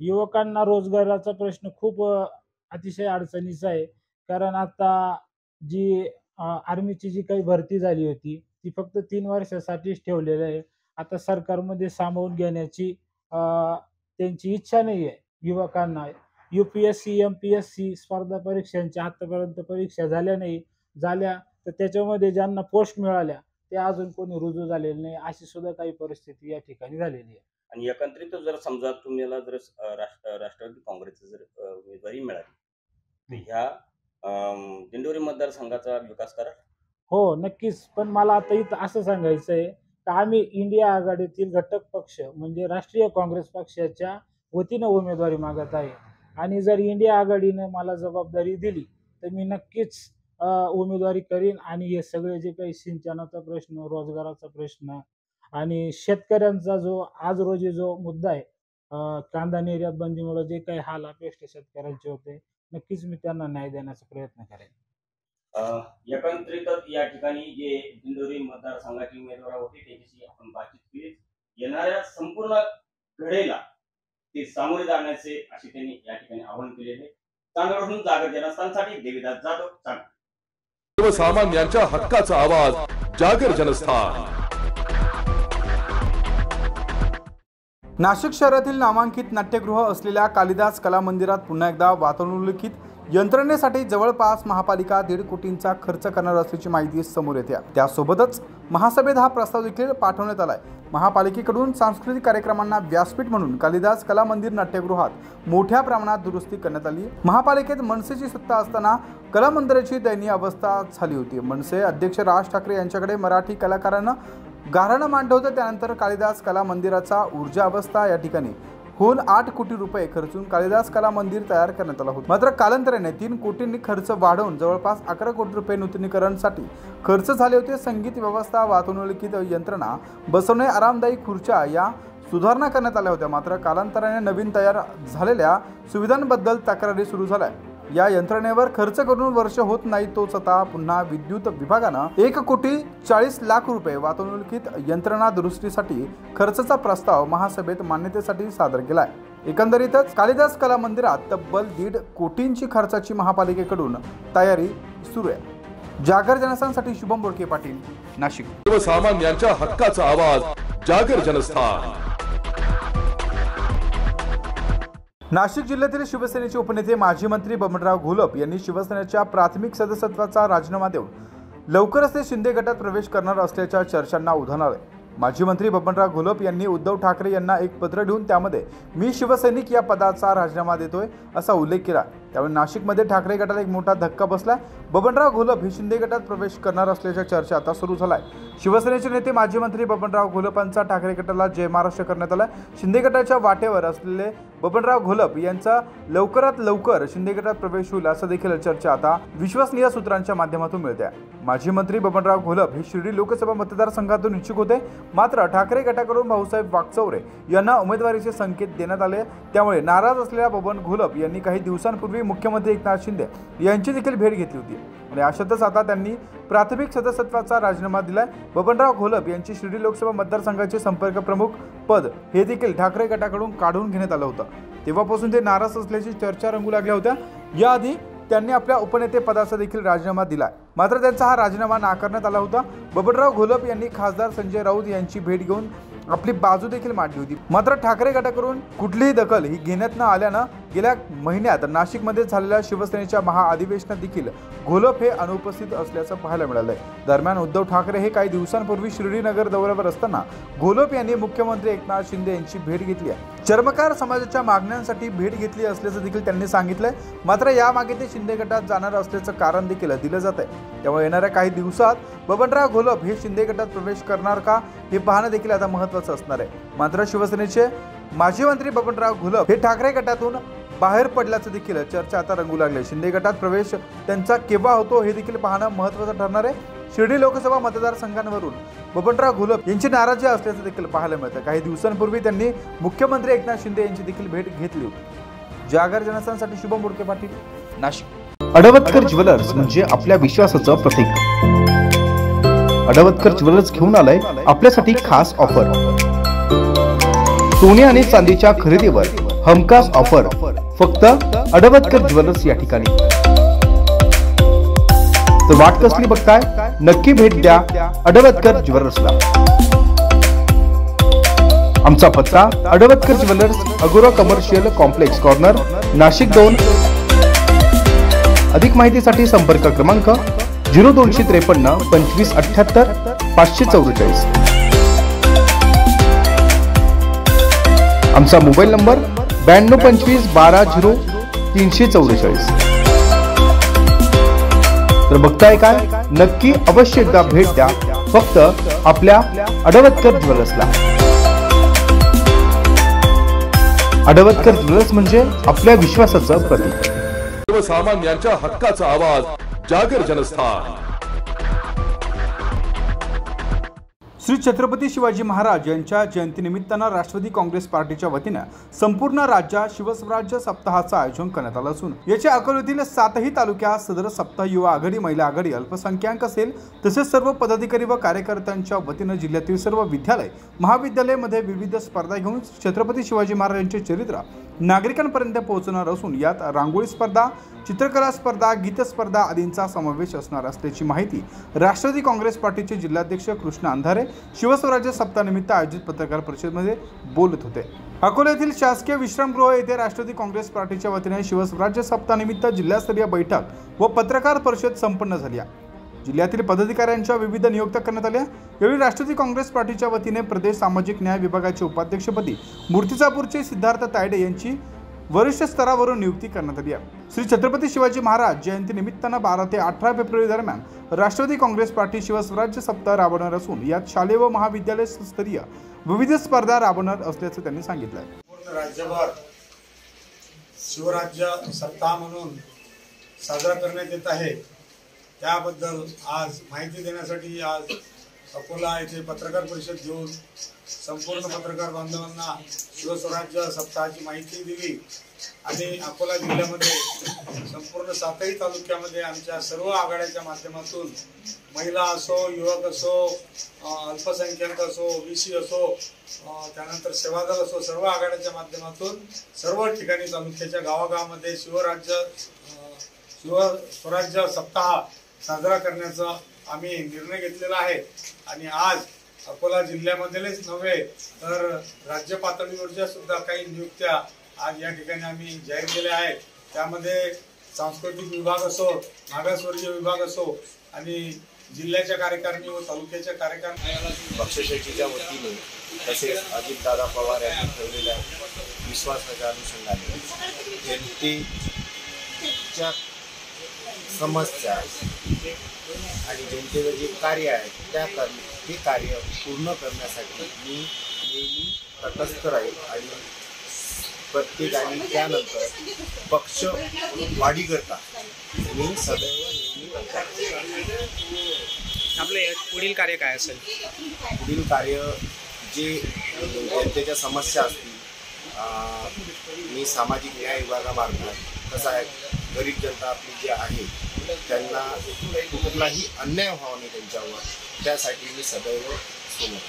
युवकांना रोजगाराचा प्रश्न खूप अतिशय अडचणीचा आहे. कारण आता जी आर्मीची जी काही भरती झाली होती ती फक्त 3 वर्षासाठीच ठेवलेली आहे. आता सरकारमध्ये सामावून घेण्याची त्यांची इच्छा नाही आहे. युवकांना UPSC, MPSC स्पर्धा परीक्षांच्या आतापर्यंत परीक्षा झाल्या तर त्याच्यामध्ये ज्यांना पोस्ट मिळाल्या ते अजून कोणी रुजू झालेले नाही, अशी सुद्धा काही परिस्थिती या ठिकाणी झालेली आहे. आणि एकंदरीत जर समजा तुम्हाला जर राष्ट्रवादी काँग्रेसची जर उमेदवारी मिळाली तर ह्या दिंडोरी मतदारसंघाचा विकास करा? हो, नक्कीच. पण मला आता इथं असं सांगायचं आहे की आम्ही इंडिया आघाडीतील घटक पक्ष म्हणजे राष्ट्रीय काँग्रेस पक्षाच्या वतीनं उमेदवारी मागत आहे आणि जर इंडिया आघाडीने मला जबाबदारी दिली तर मी नक्कीच उमेदवारी करीन आणि हे सगळे जे काही सिंचनाचा प्रश्न, रोजगाराचा प्रश्न आणि शेतकऱ्यांचा जो आज रोजी जो मुद्दा आहे, कांदा निर्यात बंदीमुळे जे काही हाल अपेष्ट शेतकऱ्यांचे होते, नक्कीच मी त्यांना न्याय देण्याचा प्रयत्न करेन. एकंदरीतच या ठिकाणी जे दिंडोरी मतदारसंघाचे उमेदवार होते त्यांच्याशी आपण बातचीत केली. येणाऱ्या संपूर्ण घडीला ते सामोरे जाण्याचे असे त्यांनी या ठिकाणी आवाहन केलेले. चांदवडहून जागर जनस्थानसाठी देवीदास जाधव, चांदवड. सर्वसामान्यांच्या हक्काचा आवाज, जागर जनस्थान. नाशिक शहरातील नामांकित नाट्यगृह असलेल्या कालिदास कला मंदिरात पुन्हा एकदा वातानुकूलित यंत्रणेसाठी जवळपास महापालिका 1.5 कोटींचा खर्च करणार असल्याची माहिती समोर येते. त्यासोबतच महासभेत हा प्रस्ताव देखील पाठवण्यात आलाय. महापालिकेकडून सांस्कृतिक कार्यक्रमांना व्यासपीठ म्हणून कालिदास कला मंदिर नाट्यगृहात मोठ्या प्रमाणात दुरुस्ती करण्यात आली. महापालिकेत मनसेची सत्ता असताना कला मंदिराची दयनीय अवस्था झाली होती. मनसे अध्यक्ष राज ठाकरे यांच्याकडे मराठी कलाकारांना गाऱ्हाणं मांडलं होतं. त्यानंतर कालिदास कला मंदिराचा ऊर्जा अवस्था या ठिकाणी होऊन 8 कोटी रुपये खर्चून कालिदास कला मंदिर तयार करण्यात आलं होतं. मात्र कालांतराने 3 कोटींनी खर्च वाढवून जवळपास 11 कोटी रुपये नूतनीकरणासाठी खर्च झाले होते. संगीत व्यवस्था, वातानुकूलित यंत्रणा बसवणे, आरामदायी खुर्च्या या सुधारणा करण्यात आल्या होत्या. मात्र कालांतराने नवीन तयार झालेल्या सुविधांबद्दल तक्रारी सुरू झाल्या. या यंत्रणेवर खर्च करून वर्ष होत नाही तोच आता पुन्हा विद्युत विभागानं 1,40,00,000 रुपये वातानुकूलित यंत्रणा दुरुस्तीसाठी खर्चाचा प्रस्ताव महासभेत मान्यतेसाठी सादर केलाय. एकंदरीतच कालिदास कला मंदिरात तब्बल 1.5 कोटींची खर्चाची महापालिकेकडून तयारी सुरू आहे. जागर जनस्थानसाठी शुभम बोडके पाटील, नाशिक. सर्वसामान्यांच्या हक्काचा आवाज, जागर जनस्थान. नाशिक जिल्ह्यातील शिवसेनेचे उपनेते माजी मंत्री बबनराव घोलप यांनी शिवसेनेच्या प्राथमिक सदस्यत्वाचा राजीनामा देऊन लवकरच ते शिंदे गटात प्रवेश करणार असल्याच्या चर्चांना उधाण आलंय. माजी मंत्री बबनराव घोलप यांनी उद्धव ठाकरे यांना एक पत्र लिहून त्यामध्ये मी शिवसैनिक या पदाचा राजीनामा देतोय असा उल्लेख केला। त्यामुळे नाशिकमध्ये ठाकरे गटाला एक मोठा धक्का बसला। बबनराव घोलप हे शिंदे गटात प्रवेश करणार असल्याच्या चर्चा आता सुरू झालाय। शिवसेनेचे नेते माजी मंत्री बबनराव घोलपांचा ठाकरे गटाला जय महाराष्ट्र करण्यात आला। शिंदे गटाच्या वाटेवर असलेले बबनराव घोलप यांचा लवकरात लवकर शिंदे गटात प्रवेश होईल असं देखील चर्चा आता विश्वसनीय सूत्रांच्या माध्यमातून मिळते। माजी मंत्री बबनराव घोलप हे शिर्डी लोकसभा मतदारसंघातून इच्छुक होते, मात्र ठाकरे गटाकडून भाऊसाहेब वागचौरे यांना उमेदवारीचे संकेत देण्यात आले। त्यामुळे नाराज असलेल्या बबन घोलप यांनी काही दिवसांपूर्वी मुख्यमंत्री एकनाथ शिंदे यांची देखील भेट घेतली होती आणि अशातच आता त्यांनी प्राथमिक सदस्यत्वाचा राजीनामा दिलाय। बबनराव घोलप यांची शिर्डी लोकसभा मतदारसंघाचे संपर्क प्रमुख पद हे देखील ठाकरे गटाकडून काढून घेण्यात आलं होतं। तेव्हापासून ते नाराज असल्याची चर्चा रंगू लागल्या होत्या। याआधी त्यांनी आपल्या उपनेते पदाचा देखील राजीनामा दिलाय, मात्र त्यांचा हा राजीनामा नाकारण्यात आला होता। बबनराव घोलप यांनी खासदार संजय राऊत यांची भेट घेऊन आपली बाजू देखील मांडली होती, मात्र ठाकरे गटाकडून कुठलीही दखल ही घेण्यात न आल्यानं गेल्या महिन्यात नाशिकमध्ये झालेल्या शिवसेनेच्या महाअधिवेशनात देखील घोलप हे अनुपस्थित असल्याचं पाहायला मिळालंय। दरम्यान उद्धव ठाकरे हे काही दिवसांपूर्वी शिर्डीनगर दौऱ्यावर असताना घोलप यांनी मुख्यमंत्री एकनाथ शिंदे यांची भेट घेतली आहे। चर्मकार समाजाच्या मागण्यांसाठी भेट घेतली असल्याचं देखील त्यांनी सांगितलंय, मात्र यामागे ते शिंदे गटात जाणार असल्याचं कारण देखील दिलं जात आहे। त्यामुळे येणाऱ्या काही दिवसात बबनराव घोलप हे शिंदे गटात प्रवेश करणार का हे पाहणं देखील आता महत्त्वाचं असणार आहे। मात्र शिवसेनेचे माजी मंत्री बबनराव घोलप हे ठाकरे गटातून बाहेर पडल्याचं देखील चर्चा आता रंगू लागली। शिंदे गटात प्रवेश त्यांचा केव्हा होतो हे देखील पाहणं महत्त्वाचं ठरणार आहे। शिर्डी लोकसभा मतदारसंघांवरून बबनराव घोलप यांची नाराजी असल्याचं देखील पाहायला मिळतं। काही दिवसांपूर्वी त्यांनी मुख्यमंत्री एकनाथ शिंदे यांची देखील भेट घेतली होती। जागर जनस्थानसाठी शुभम बोडके पाटील, नाशिक। अडवतकर ज्वेलर्स म्हणजे आपल्या विश्वासाचं प्रतीक। अडवतकर ज्वेलर्स घेऊन आलाय आपल्यासाठी खास ऑफर। सोने आणि चांदीच्या खरेदीवर हमखास ऑफर फक्त अडवतकर ज्वेलर्स या ठिकाणी। तर वाट कसली बघताय, नक्की भेट द्या अडवतकर ज्वेलर्सला। आमचा पत्ता अडवतकर ज्वेलर्स, अगोरा कमर्शियल कॉम्प्लेक्स कॉर्नर, नाशिक 2। अधिक माहितीसाठी संपर्क क्रमांक 0253 25 78 544। आमचा मोबाईल नंबर 9225 12 0 344। तर बघताय काय, नक्की अवश्य एकदा भेट द्या फक्त आपल्या अडवतकर ज्वेलर्सला। अडवतकर ज्वेलर्स म्हणजे आपल्या विश्वासाचं प्रतीक। सर्वसामान्यांच्या हक्काचा आवाज, जागर जनस्थान। श्री छत्रपती शिवाजी महाराज यांच्या जयंतीनिमित्तानं राष्ट्रवादी काँग्रेस पार्टीच्या वतीनं संपूर्ण राज्यात शिवस्वराज्य सप्ताहाचं आयोजन करण्यात आलं असून याच्या अकोल्यातील 7ही तालुक्यात सदर सप्ताह युवा आघाडी, महिला आघाडी, अल्पसंख्याक सेल तसेच सर्व पदाधिकारी व कार्यकर्त्यांच्या वतीनं जिल्ह्यातील सर्व विद्यालय, महाविद्यालयामध्ये विविध स्पर्धा घेऊन छत्रपती शिवाजी महाराजांचे चरित्र नागरिकांपर्यंत पोहोचणार असून यात रांगोळी स्पर्धा, चित्रकला स्पर्धा, गीत स्पर्धा आदींचा समावेश असणार असल्याची माहिती राष्ट्रवादी काँग्रेस पार्टीचे जिल्हाध्यक्ष कृष्ण अंधारे शिवस्वराज्य सप्ताहानिमित्त आयोजित पत्रकार परिषदेमध्ये बोलत होते। अकोल्यातील शासकीय विश्रामगृह येथे राष्ट्रवादी काँग्रेस पार्टीच्या वतीने शिवस्वराज्य सप्ताहानिमित्त जिल्हास्तरीय बैठक व पत्रकार परिषद संपन्न झाली। जिल्ह्यातील पदाधिकाऱ्यांच्या विविध नियुक्त्या करण्यात आल्या। यावेळी राष्ट्रवादी काँग्रेस पार्टीच्या वतीने प्रदेश सामाजिक न्याय विभागाचे उपाध्यक्षपदी मूर्तिजापूरचे सिद्धार्थ तायडे यांची वरिष्ठ स्तरावरून नियुक्ती करण्यात आली आहे। श्री छत्रपती शिवाजी महाराज जयंती निमित्तानं 12 ते 18 फेब्रुवारी दरम्यान राष्ट्रवादी काँग्रेस पार्टी शिवस्वराज्य सप्ताह राबवणार असून यात शालेय व महाविद्यालय स्तरीय विविध स्पर्धा राबवणार असल्याचं त्यांनी सांगितलं। पूर्ण राज्यभर शिवराज्य सप्ताह म्हणून साजरा करण्यात येत आहे, त्याबद्दल आज माहिती देण्यासाठी आज अकोला येथे पत्रकार परिषद घेऊन संपूर्ण पत्रकार बांधवांना शिवस्वराज्य सप्ताहाची माहिती दिली आणि अकोला जिल्ह्यामध्ये संपूर्ण 7ही तालुक्यामध्ये आमच्या सर्व आघाड्याच्या माध्यमातून महिला असो, युवक असो, अल्पसंख्याक असो, ओबीसी असो, त्यानंतर सेवादल असो, सर्व आघाड्याच्या माध्यमातून सर्व ठिकाणी तालुक्याच्या गावागावामध्ये शिवस्वराज्य सप्ताह साजरा करण्याचा आम्ही निर्णय घेतलेला आहे आणि आज अकोला जिल्ह्यामध्येच नव्हे तर राज्य पातळीवरच्या सुद्धा काही नियुक्त्या आज या ठिकाणी आम्ही जाहीर केल्या आहेत। त्यामध्ये सांस्कृतिक विभाग असो, मागासवर्गीय विभाग असो आणि जिल्ह्याच्या कार्यकारिणी व तालुक्याच्या कार्यकारिणी पक्षशेतीच्या वतीने तसेच अजितदादा पवार यांनी ठेवलेल्या विश्वासाच्या अनुषंगाने जनतेच्या समस्या आणि जनतेचं जे कार्य आहे ते कार्य पूर्ण करण्यासाठी मी नेहमी तटस्थ राहील आणि प्रत्येकाने त्यानंतर पक्ष वाढीकरता मी सदैव नेहमी आपले पुढील कार्य काय असेल? पुढील कार्य जे जनतेच्या समस्या असतील, मी सामाजिक न्याय विभागामार्फत कसं आहे गरीब जनता आपली जी आहे त्यांना कुठलाही अन्याय व्हावा नाही त्यांच्यावर, त्यासाठी मी सदैव सोबत.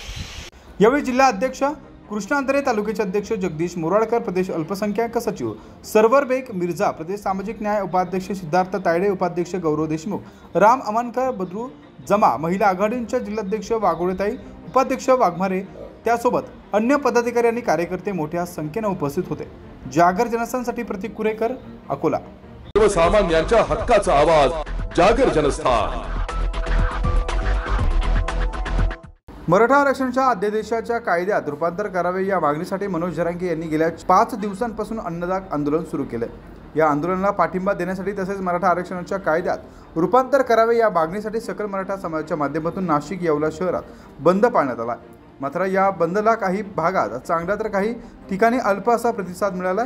यावेळी जिल्हा अध्यक्ष कृष्णा अंतरे, तालुक्याचे अध्यक्ष जगदीश मोराळकर, प्रदेश अल्पसंख्याक सचिव सरवर बेग मिर्झा, प्रदेश सामाजिक न्याय उपाध्यक्ष सिद्धार्थ तायडे, उपाध्यक्ष गौरव देशमुख, राम अमानकर, बद्रू जमा, महिला आघाडींच्या जिल्हाध्यक्ष वाघोळेताई, उपाध्यक्ष वाघमारे, त्यासोबत अन्य पदाधिकारी आणि कार्यकर्ते मोठ्या संख्येने उपस्थित होते. जागर जनस्थानसाठी प्रतीक कुरेकर, अकोला. सर्वसामान्यांच्या हक्काचा आवाज, जागर जनस्थान. मराठा आरक्षणाच्या अध्यादेशाच्या कायद्यात रूपांतर करावे या मागणीसाठी मनोज जरांगे यांनी गेल्या 5 दिवसांपासून अन्नदान आंदोलन सुरू केले. या आंदोलनाला पाठिंबा देण्यासाठी तसेच मराठा आरक्षणाच्या कायद्यात रूपांतर करावे या मागणीसाठी सकल मराठा समाजाच्या माध्यमातून नाशिक येवला शहरात बंद पाळण्यात आला. मात्र या बंदला काही भागात चांगला तर काही ठिकाणी अल्प असा प्रतिसाद मिळाला.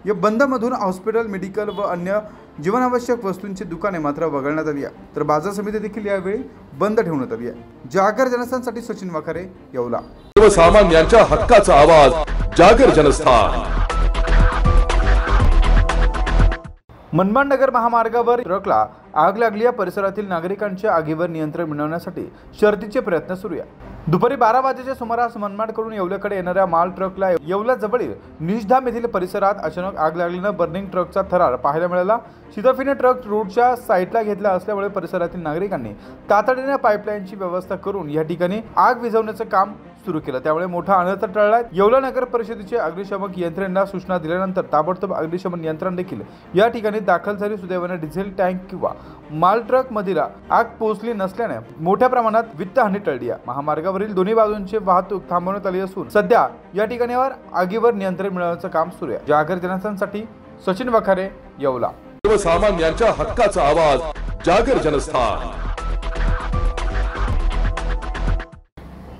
या बंदमधून हॉस्पिटल, मेडिकल व अन्य जीवनावश्यक वस्तूंची दुकाने मात्र वगळण्यात आली आहे, तर बाजार समिती देखील यावेळी बंद ठेवण्यात आली आहे. जागर जनस्थानसाठी सचिन वाखारे, येवला. सर्वसामान्यांच्या हक्काचा आवाज, जागर जनस्थान. मनमाड नगर महामार्गावर ट्रकला आग लागली. या परिसरातील नागरिकांच्या आगीवर नियंत्रण मिळवण्यासाठी शर्थीचे प्रयत्न सुरू आहे. दुपारी 12 वाजेच्या सुमारास मनमाडकडून येवल्याकडे येणाऱ्या माल ट्रकला येवल्याजवळील निषधाम येथील परिसरात अचानक आग लागल्यानं बर्निंग ट्रकचा थरार पाहायला मिळाला. शिताफीने ट्रक रोडच्या साईडला घेतला असल्यामुळे परिसरातील नागरिकांनी तातडीने पाईपलाईनची व्यवस्था करून या ठिकाणी आग विझवण्याचं काम सुरू केलं. त्यामुळे मोठा अनर्थ टळला. येवला नगर परिषदेचे अग्निशमक यंत्रणेला सूचना दिल्यानंतर ताबडतोब अग्निशमन यंत्रणा देखील या ठिकाणी दाखल झाली. सुदैवाने डिझेल टँक किंवा माल ट्रक मधील आग पोहोचली नसल्याने मोठ्या प्रमाणात वित्तहानी टळली आहे. महामार्गावरील दोन्ही बाजूंची वाहतूक थांबवण्यात आली असून सध्या या ठिकाणीवर आगीवर नियंत्रण मिळवण्याचं काम सुरू आहे. जागर जनस्थानसाठी सचिन वाखारे, येवला. सर्वसामान्यांच्या हक्काचा आवाज, जागर जनस्थान.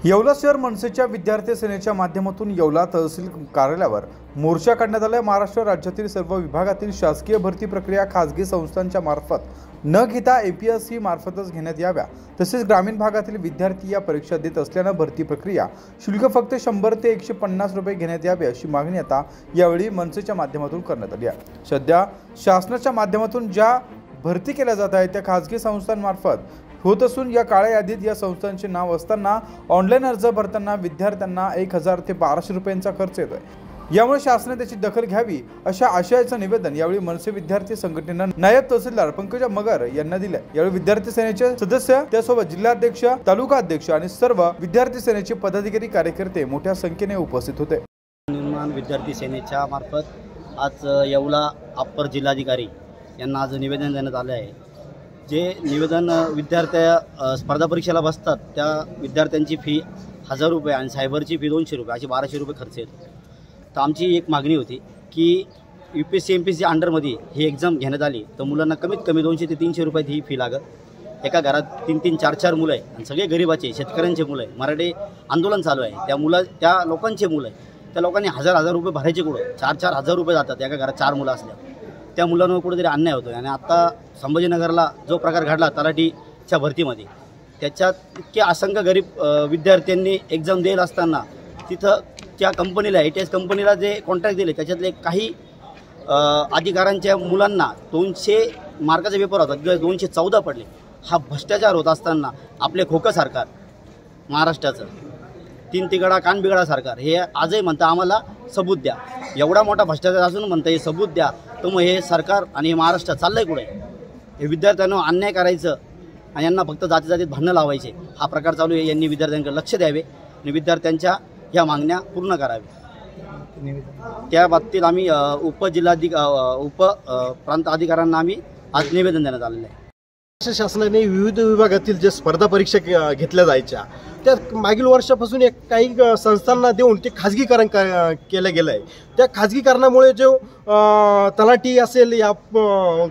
येवला शहर मनसेच्या विद्यार्थी सेनेच्या माध्यमातून येवला तहसील कार्यालयावर मोर्चा काढण्यात आला. महाराष्ट्र राज्यातील सर्व विभागातील शासकीय भरती प्रक्रिया खासगी संस्थांच्या मार्फत न घेता APSC मार्फतच घेण्यात याव्या. तसेच ग्रामीण भागातील विद्यार्थी या परीक्षा देत असल्यानं भरती प्रक्रिया शुल्क फक्त 100 ते 150 रुपये घेण्यात यावे अशी मागणी आता यावेळी मनसेच्या माध्यमातून करण्यात आली आहे. सध्या शासनाच्या माध्यमातून ज्या भरती केल्या जात आहेत त्या खासगी संस्थांमार्फत होत असून या काळ्या यादीत या संस्थांचे नाव असताना ऑनलाईन अर्ज भरताना विद्यार्थ्यांना 1000 ते 1200 रुपयांचा खर्च येतोय. यामुळे शासनाने त्याची दखल घ्यावी अशा आशयाचं निवेदन यावेळी मनसे विद्यार्थी संघटनेनं नायब तहसीलदार पंकजा मगर यांना दिले. यावेळी विद्यार्थी सेनेचे सदस्य, त्यासोबत जिल्हाध्यक्ष, तालुका अध्यक्ष आणि सर्व विद्यार्थी सेनेचे पदाधिकारी, कार्यकर्ते मोठ्या संख्येने उपस्थित होते. निर्माण विद्यार्थी सेनेच्या मार्फत आज येवला अप्पर जिल्हाधिकारी यांना आज निवेदन देण्यात आले आहे. जे निवेदन विद्यार्थ्या स्पर्धा परीक्षेला बसतात त्या विद्यार्थ्यांची फी 1000 रुपये आणि सायबरची फी 200 रुपये अशी 1200 रुपये खर्च येतो. तर आमची एक मागणी होती की UPSC MPSC अंडरमध्ये ही एक्झाम घेण्यात आली तर मुलांना कमीत कमी 200 ते 300 रुपयात ही फी लागत. एका घरात 3-3, 4-4 मुलं आहे आणि सगळे गरिबाचे शेतकऱ्यांचे मुलं आहे. मराठी आंदोलन चालू आहे, त्या लोकांचे मुलं आहे. त्या लोकांनी 1000 रुपये भरायचे कुठं? 4-4 हजार रुपये जातात एका घरात 4 मुलं असल्या. त्या मुलांवर कुठेतरी अन्याय होतो. आणि आता संभाजीनगरला जो प्रकार घडला तलाठीच्या भरतीमध्ये, त्याच्यात इतके असंख्य गरीब विद्यार्थ्यांनी एक्झाम देत असताना तिथं त्या कंपनीला, ATS कंपनीला जे कॉन्ट्रॅक्ट दिले त्याच्यातले काही अधिकाऱ्यांच्या मुलांना 200 मार्काचा पेपर होता, 214 पडले. हा भ्रष्टाचार होत असताना आपले खोकं सरकार महाराष्ट्राचं, 3 तिगडा कान बिगडा सरकार हे आजही म्हणतं आम्हाला सबूत द्या. एवढा मोठा भ्रष्टाचार असून म्हणतं हे सबूत द्या, तर मग हे सरकार आणि हे महाराष्ट्र चाललं आहे कुठे? हे विद्यार्थ्यांना अन्याय करायचं आणि यांना फक्त जातीत भांडणं लावायचे हा प्रकार चालू आहे. यांनी विद्यार्थ्यांकडे लक्ष द्यावे आणि विद्यार्थ्यांच्या ह्या मागण्या पूर्ण कराव्या. त्या बाबतीत आम्ही प्रांत अधिकाऱ्यांना आम्ही आज निवेदन देण्यात आलेलं आहे. शासनाने विविध विभागातील जे स्पर्धा परीक्षा घेतल्या जायच्या त्या मागील वर्षापासून काही संस्थांना देऊन ते खाजगीकरण केलं गेलं आहे. त्या खाजगीकरणामुळे जो तलाठी असेल या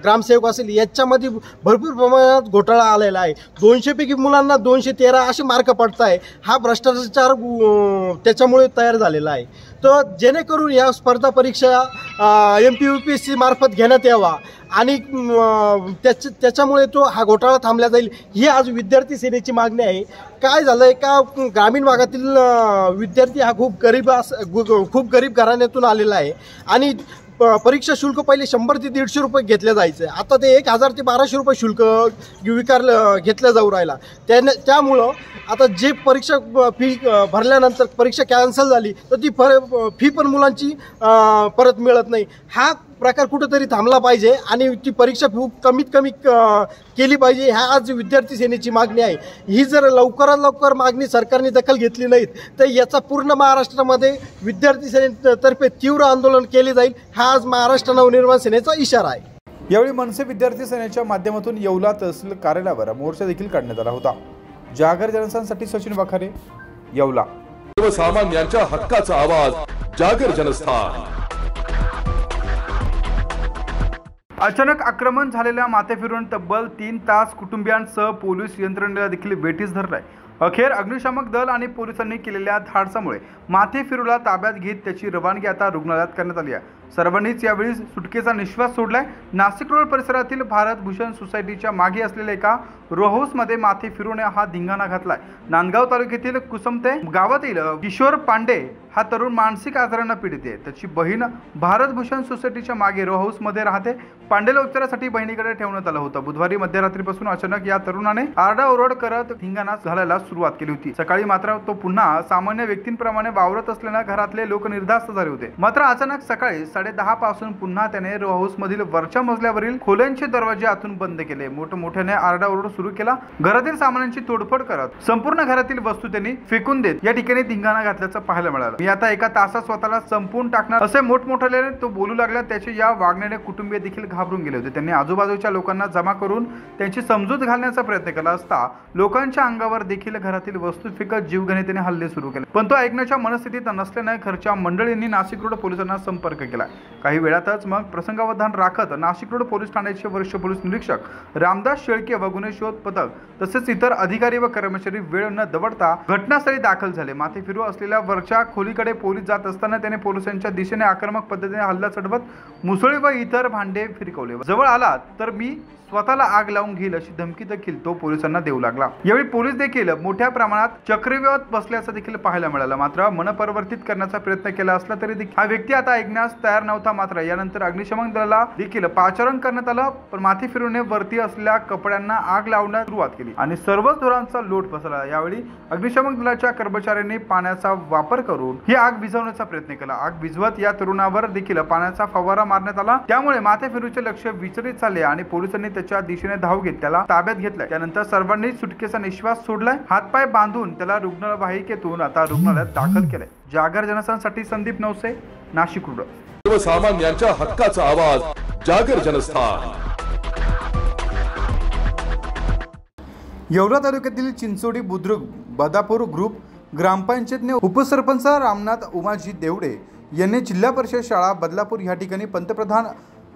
ग्रामसेवक असेल याच्यामध्ये भरपूर प्रमाणात घोटाळा आलेला आहे. 200 पैकी मुलांना 213 असे मार्क पडत आहे. हा भ्रष्टाचार त्याच्यामुळे तयार झालेला आहे. तर जेणेकरून या स्पर्धा परीक्षा MPUPSC मार्फत घेण्यात यावा आणि त्याच्यामुळे हा घोटाळा थांबला जाईल ही आज विद्यार्थी सेनेची मागणी आहे. काय झालंय का ग्रामीण भागातील विद्यार्थी हा खूप गरीब घराण्यातून आलेला आहे आणि परीक्षा शुल्क पहिले 100 ते 150 रुपये घेतले जायचे. आता ते 1000 ते 1200 रुपये शुल्क घेतलं जाऊ राहिला. त्यामुळं आता जे परीक्षा फी भरल्यानंतर परीक्षा कॅन्सल झाली तर ती फी पण मुलांची परत मिळत नाही. हा प्रकार कुठेतरी थांबला पाहिजे आणि ती परीक्षा कमीत कमी केली पाहिजे. ह्या आज विद्यार्थी सेनेची मागणी आहे. ही जर लवकरात लवकर मागणी सरकारने दखल घेतली नाहीत तर याचा पूर्ण महाराष्ट्रामध्ये विद्यार्थी सेनेतर्फे तीव्र आंदोलन केले जाईल. हा आज महाराष्ट्र नवनिर्माण सेनेचा इशारा आहे. यावेळी मनसे विद्यार्थी सेनेच्या माध्यमातून येवला तहसील कार्यालयावर मोर्चा देखील काढण्यात आला होता. जागर जनस्थानसाठी सचिन वाखारे, येवला. सर्वसामान्यांच्या हक्काचा आवाज, जागर जनस्थान. अचानक आक्रमण झालेल्या माथेफिरून तब्बल 3 तास कुटुंबियांसह पोलीस यंत्रणेला देखील वेठीस धरलाय. अखेर अग्निशामक दल आणि पोलिसांनी केलेल्या धाडसामुळे माथेफिरूला ताब्यात घेत त्याची रवानगी आता रुग्णालयात करण्यात आली आहे. सर्वांनीच यावेळी सुटकेचा निश्वास सोडलाय. नाशिक रोड परिसरातील भारत भूषण सोसायटीच्या मागे असलेल्या एका रो हाऊसमध्ये माथेफिरूने हा धिंगाणा घातलाय. नांदगाव तालुक्यातील कुसमते गावातील किशोर पांडे हा तरुण मानसिक आजाराने पीडित आहे. त्याची बहीण भारत भूषण सोसायटीच्या मागे रो हाऊसमध्ये राहते. पांडेला उपचारासाठी बहिणीकडे ठेवण्यात आलं होतं. बुधवारी मध्यरात्रीपासून अचानक या तरुणाने आरडाओरड करत धिंगाणा घालायला सुरुवात केली होती. सकाळी मात्र तो पुन्हा सामान्य व्यक्तींप्रमाणे वावरत असल्याने घरातले लोक निर्धास्त झाले होते. मात्र अचानक सकाळी 10:30 पासून पुन्हा त्याने रो हाऊस मधील वरच्या मजल्यावरील खोल्यांचे दरवाजे आतून बंद केले. मोठमोठ्याने आरडाओरड सुरू केला. घरातील सामानांची तोडफोड करत संपूर्ण घरातील वस्तू त्यांनी फेकून देत या ठिकाणी धिंगाणा घातल्याचं पाहायला मिळालं. मी आता एका तासात स्वतःला संपून टाकणार असे मोठमोठ्याने तो बोलू लागला. त्याच्या या वागण्याने कुटुंबीय देखील घाबरून गेले होते. त्यांनी आजूबाजूच्या लोकांना जमा करून त्यांची समजूत घालण्याचा प्रयत्न केला असता लोकांच्या अंगावर देखील घरातील वस्तू फेकत जीवघेणीने हल्ले सुरू केले. पण तो ऐकण्याच्या मनस्थितीत नसल्याने घरच्या मंडळींनी नाशिक रोड पोलिसांना संपर्क केला. काही वेळातच मग प्रसंगावधान राखत नाशिक रोड पोलीस ठाण्याचे वरिष्ठ पोलीस निरीक्षक रामदास शेळके व गुन्हे शोध पथक तसेच इतर अधिकारी व कर्मचारी वेळ न दवडता घटनास्थळी दाखल झाले. माथेफिरू असलेल्या वरच्या खोलीकडे पोलीस जात असताना त्याने पोलिसांच्या दिशेने आक्रमक पद्धतीने हल्ला चढवत मुसळी व इतर भांडे फिरकवले. जवळ आला तर मी स्वतःला आग लावून घेईल अशी धमकी देखील तो पोलिसांना देऊ लागला. यावेळी पोलीस देखील मोठ्या प्रमाणात चक्रव्यूहात बसल्याचं देखील पाहायला मिळालं. मात्र मनपरिवर्तित करण्याचा प्रयत्न केला असला तरी हा व्यक्ती आता ऐकण्यास तयार नव्हता. मात्र यानंतर अग्निशमन दलाला देखील पाचारण करण्यात आलं. पण माथेफिरूने वरती असलेल्या कपड्यांना आग लावण्यास सुरुवात केली आणि सर्वच धोरणांचा लोट पसरला. यावेळी अग्निशमन दलाच्या कर्मचाऱ्यांनी पाण्याचा वापर करून ही आग विझवण्याचा प्रयत्न केला. आग विझवत या तरुणावर देखील पाण्याचा फवारा मारण्यात आला. त्यामुळे माथेफिरूचे लक्ष विचलित झाले आणि पोलिसांनी त्याच्या दिशेने धाव घेत त्याला ताब्यात घेतलाय. त्यानंतर सर्वांनी सुटकेचा निश्वास सोडलाय. हातपाय बांधून त्याला रुग्णवाहिकेतून आता रुग्णालयात दाखल केलंय. जागर जनस्थानसाठी संदीप नवसे, नाशिक रोड. सर्वसामान्यांच्या हक्काचा आवाज, जागर जनस्थान. येवला तालुक्यातील चिंचोडी बुद्रुक बदापूर ग्रुप ग्रामपंचायतने उपसरपंच रामनाथ उमाजी देवडे यांनी जिल्हा परिषद शाळा बदलापूर या ठिकाणी पंतप्रधान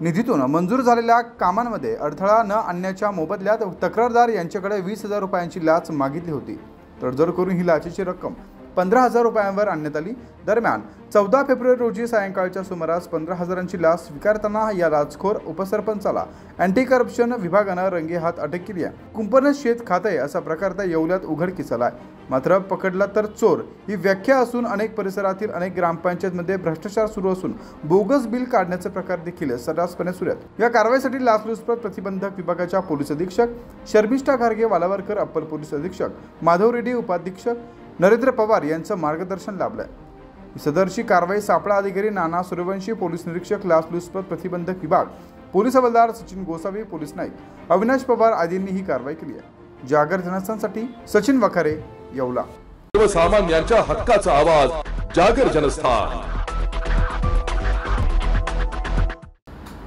निधीतून मंजूर झालेल्या कामांमध्ये अडथळा न आणण्याच्या मोबदल्यात तक्रारदार यांच्याकडे 20,000 रुपयांची लाच मागितली होती. तडजोड करून ही लाचेची रक्कम 15,000 रुपयांवर आणण्यात आली. दरम्यान 14 फेब्रुवारी रोजी सायंकाळच्या सुमारास 15,000ची लाच स्वीकारताना या लाचखोर उपसरपंचाला अँटी करप्शन विभागानं रंगेहात अटक केली आहे. कुंपण शेत खाते असा प्रकार त्या येवल्यात उघडकीस आला आहे. मात्र पकडला तर चोर ही व्याख्या असून अनेक परिसरातील अनेक ग्रामपंचायतमध्ये भ्रष्टाचार सुरू असून बोगस बिल काढण्याचे प्रकार देखील सर्रासपणे सुरू आहेत. या कारवाईसाठी लाचलुचपत प्रतिबंधक विभागाच्या पोलीस अधीक्षक शर्मिष्ठा घारगे वालावरकर, अप्पर पोलीस अधीक्षक माधव रेड्डी, उपाधीक्षक नरेंद्र पवार यांचं मार्गदर्शन लाभलंय. सदरची कारवाई सापळा अधिकारी नाना सूर्यवंशी, पोलीस निरीक्षक लाचलुचपत प्रतिबंधक विभाग, पोलीस हवालदार सचिन गोसावी, पोलीस नाईक अविनाश पवार आदींनी ही कारवाई केली आहे. जागर जनस्थानसाठी सचिन वाखारे, येवला. सर्वसामान्यांच्या हक्काचा आवाज, जागर जनस्थान.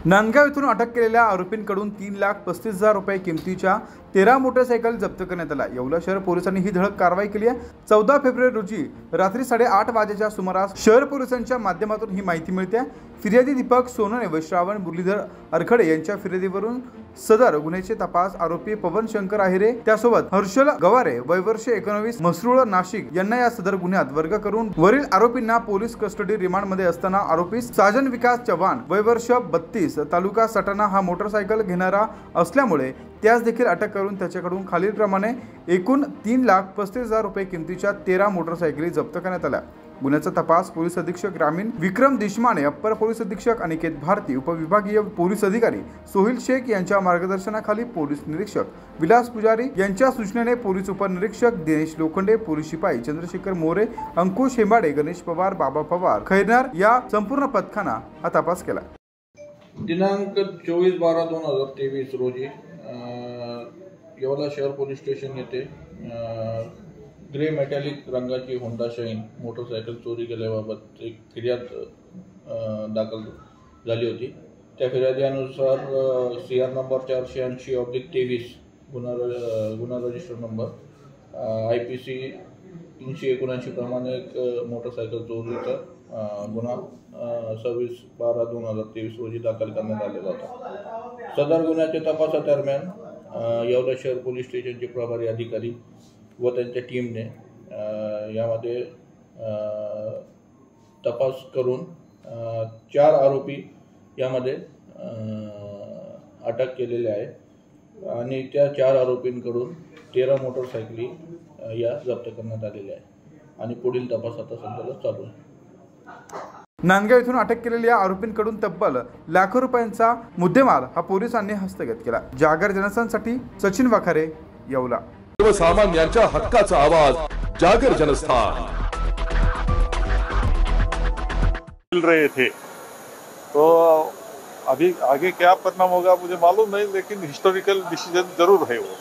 नांदगाव येथून अटक केलेल्या आरोपींकडून 3,35,000 रुपये किमतीच्या 13 मोटरसायकल जप्त करण्यात आल्या। येवला शहर पोलिसांनी ही धडक कारवाई केली आहे। 14 फेब्रुवारी रोजी रात्री 8:30 वाजेच्या सुमारास शहर पोलिसांच्या माध्यमातून ही माहिती मिळते। फिर्यादी दीपक सोनवणे व श्रावण मुरलीधर अरखडे यांच्या फिर्यादीवरून सदर गुन्ह्याचे तपास आरोपी पवन शंकर आहिरे त्यासोबत हर्षल गवारे वय वर्ष 19 मसरूळ नाशिक यांना या सदर गुन्ह्यात वर्ग करून वरील आरोपींना पोलीस कस्टडी रिमांड मध्ये असताना आरोपी साजन विकास चव्हाण वय वर्ष 32 तालुका सटाणा हा मोटरसायकल घेणारा असल्यामुळे त्यास देखील अटक करून त्याच्याकडून खालील प्रमाणे एकूण 3,35,000 रुपये किमतीच्या 13 मोटरसायकली जप्त करण्यात आल्या। गुन्ह्याचा तपास पोलीस अधीक्षक ग्रामीण विक्रम देशमाने, अप्पर पोलीस अधीक्षक अनिकेत भारती, उपविभागीय पोलीस अधिकारी सोहिल शेख यांच्या मार्गदर्शनाखाली पोलीस निरीक्षक विलास पुजारी यांच्या सूचनेने पोलीस उपनिरीक्षक दिनेश लोखंडे, पोलीस शिपाई चंद्रशेखर मोरे, अंकुश हेंबाडे, गणेश पवार, बाबा पवार, खैरनार या संपूर्ण पथकाने हा तपास केला। दिनांक 24/12/2023 रोजी येवला शहर पोलीस स्टेशन येथे ग्रे मेटॅलिक रंगाची होंडा शाईन मोटरसायकल चोरी केल्याबाबत एक फिर्याद दाखल झाली होती। त्या फिर्यादीनुसार CR नंबर 480/23 गुन्हा रजिस्टर नंबर IPC 379 प्रमाणे एक मोटरसायकल चोरीचा गुन्हा 26/12/2023 रोजी दाखल करण्यात आलेला होता। सदर गुन्ह्याच्या तपासादरम्यान येवला शहर पोलीस स्टेशनचे प्रभारी अधिकारी व त्यांच्या टीमने यामध्ये तपास करून 4 आरोपी यामध्ये अटक केलेले आहे आणि त्या 4 आरोपींकडून 13 मोटरसायकली या जप्त करण्यात आलेल्या आहे आणि पुढील तपास आता सध्याला चालू आहे। नांदगाव येथून अटक केलेल्या आरोपींकडून तब्बल लाखो रुपयांचा मुद्देमाल हा पोलिसांनी हस्तगत केला। जागर जनस्थानसाठी सचिन वाखारे, येवला। सर्वसामान्यांच्या हक्काचा आवाज, जागर जनस्थान। मिल रहे थे तो अभी आगे क्या परिणाम होगा मुझे मालूम नहीं, लेकिन हिस्टोरिकल डिसीजन जरूर है वो।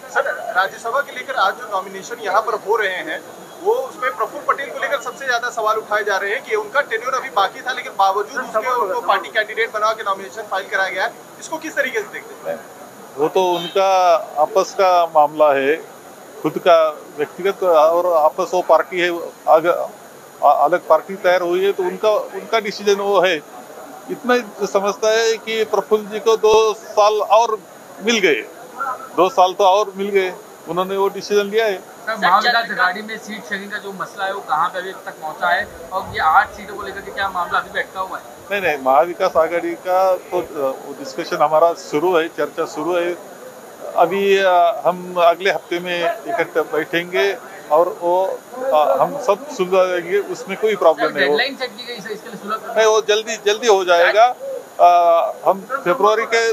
सर, राज्यसभा के लेकर आज जो नॉमिनेशन यहाँ पर हो रहे हैं वो उसमें प्रफुल्ल पटेल को लेकर सबसे ज्यादा सवाल उठाए जा रहे हैं कि उनका टेन्योर अभी बाकी था, लेकिन बावजूद उसके उनको पार्टी कैंडिडेट बना के नॉमिनेशन फाइल कराया गया है। इसको किस तरीके से देखते हैं? वो तो उनका आपस का मामला है, खुद का व्यक्तिगत, और आपस वो पार्टी है, अलग पार्टी तैयार हुई है तो उनका डिसीजन वो है। इतना समझता है कि प्रफुल्ल जी को 2 साल और मिल गए, 2 साल तो और मिल गए, उन्होंने वो डिसीजन लिया है। महाविकास आघाड़ी में सीट शेयरिंग का जो मसला है वो कहाँ पे अभी तक पहुँचा है और ये 8 सीटों को लेकर के क्या मामला अभी बैठा हुआ है? नहीं, महाविकास आघाड़ी का तो डिस्कशन हमारा शुरू है, चर्चा शुरू है। अभी हम अगले हफ्ते में इकट्ठे बैठेंगे और वो हम सब सुलझाएंगे, उसमें कोई प्रॉब्लम नहीं। डेडलाइन सेट की गई है इसके लिए सुलझ नहीं, वो जल्दी हो जाएगा। हम फरवरी के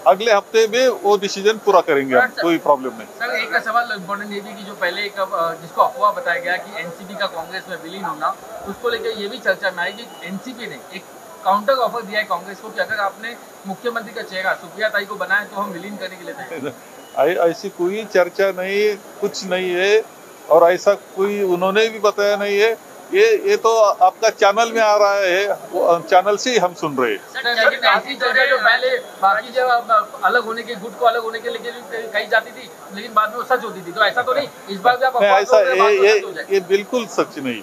अगले हफ्ते में वो डिसीजन पूरा करेंगे, कोई प्रॉब्लम नहीं। सर, एक सवाल इम्पोर्टेंट ये भी कि जो पहले एक जिसको अफवाह बताया गया कि एनसीपी का कांग्रेस में विलीन होना, उसको लेकर ये भी चर्चा में आई कि एनसीपी ने एक काउंटर ऑफर दिया है कांग्रेस को कि अगर आपने मुख्यमंत्री का चेहरा सुप्रिया ताई को बनाया तो हम विलीन करने के लिए तैयार। ऐसी कोई चर्चा नहीं, कुछ नहीं है, और ऐसा कोई उन्होंने भी बताया नहीं है। ये तो आपका चैनल में आ रहा है, चैनल से ही हम सुन रहे हैं। लेकिन ऐसी चर्चा जो पहले बाकी जब अलग होने के गुट को अलग होने के लिए कही जाती थी, लेकिन बाद में वो सच होती थी, तो ऐसा तो नहीं इस बार भी आप ऐसा ये बिल्कुल सच नहीं है।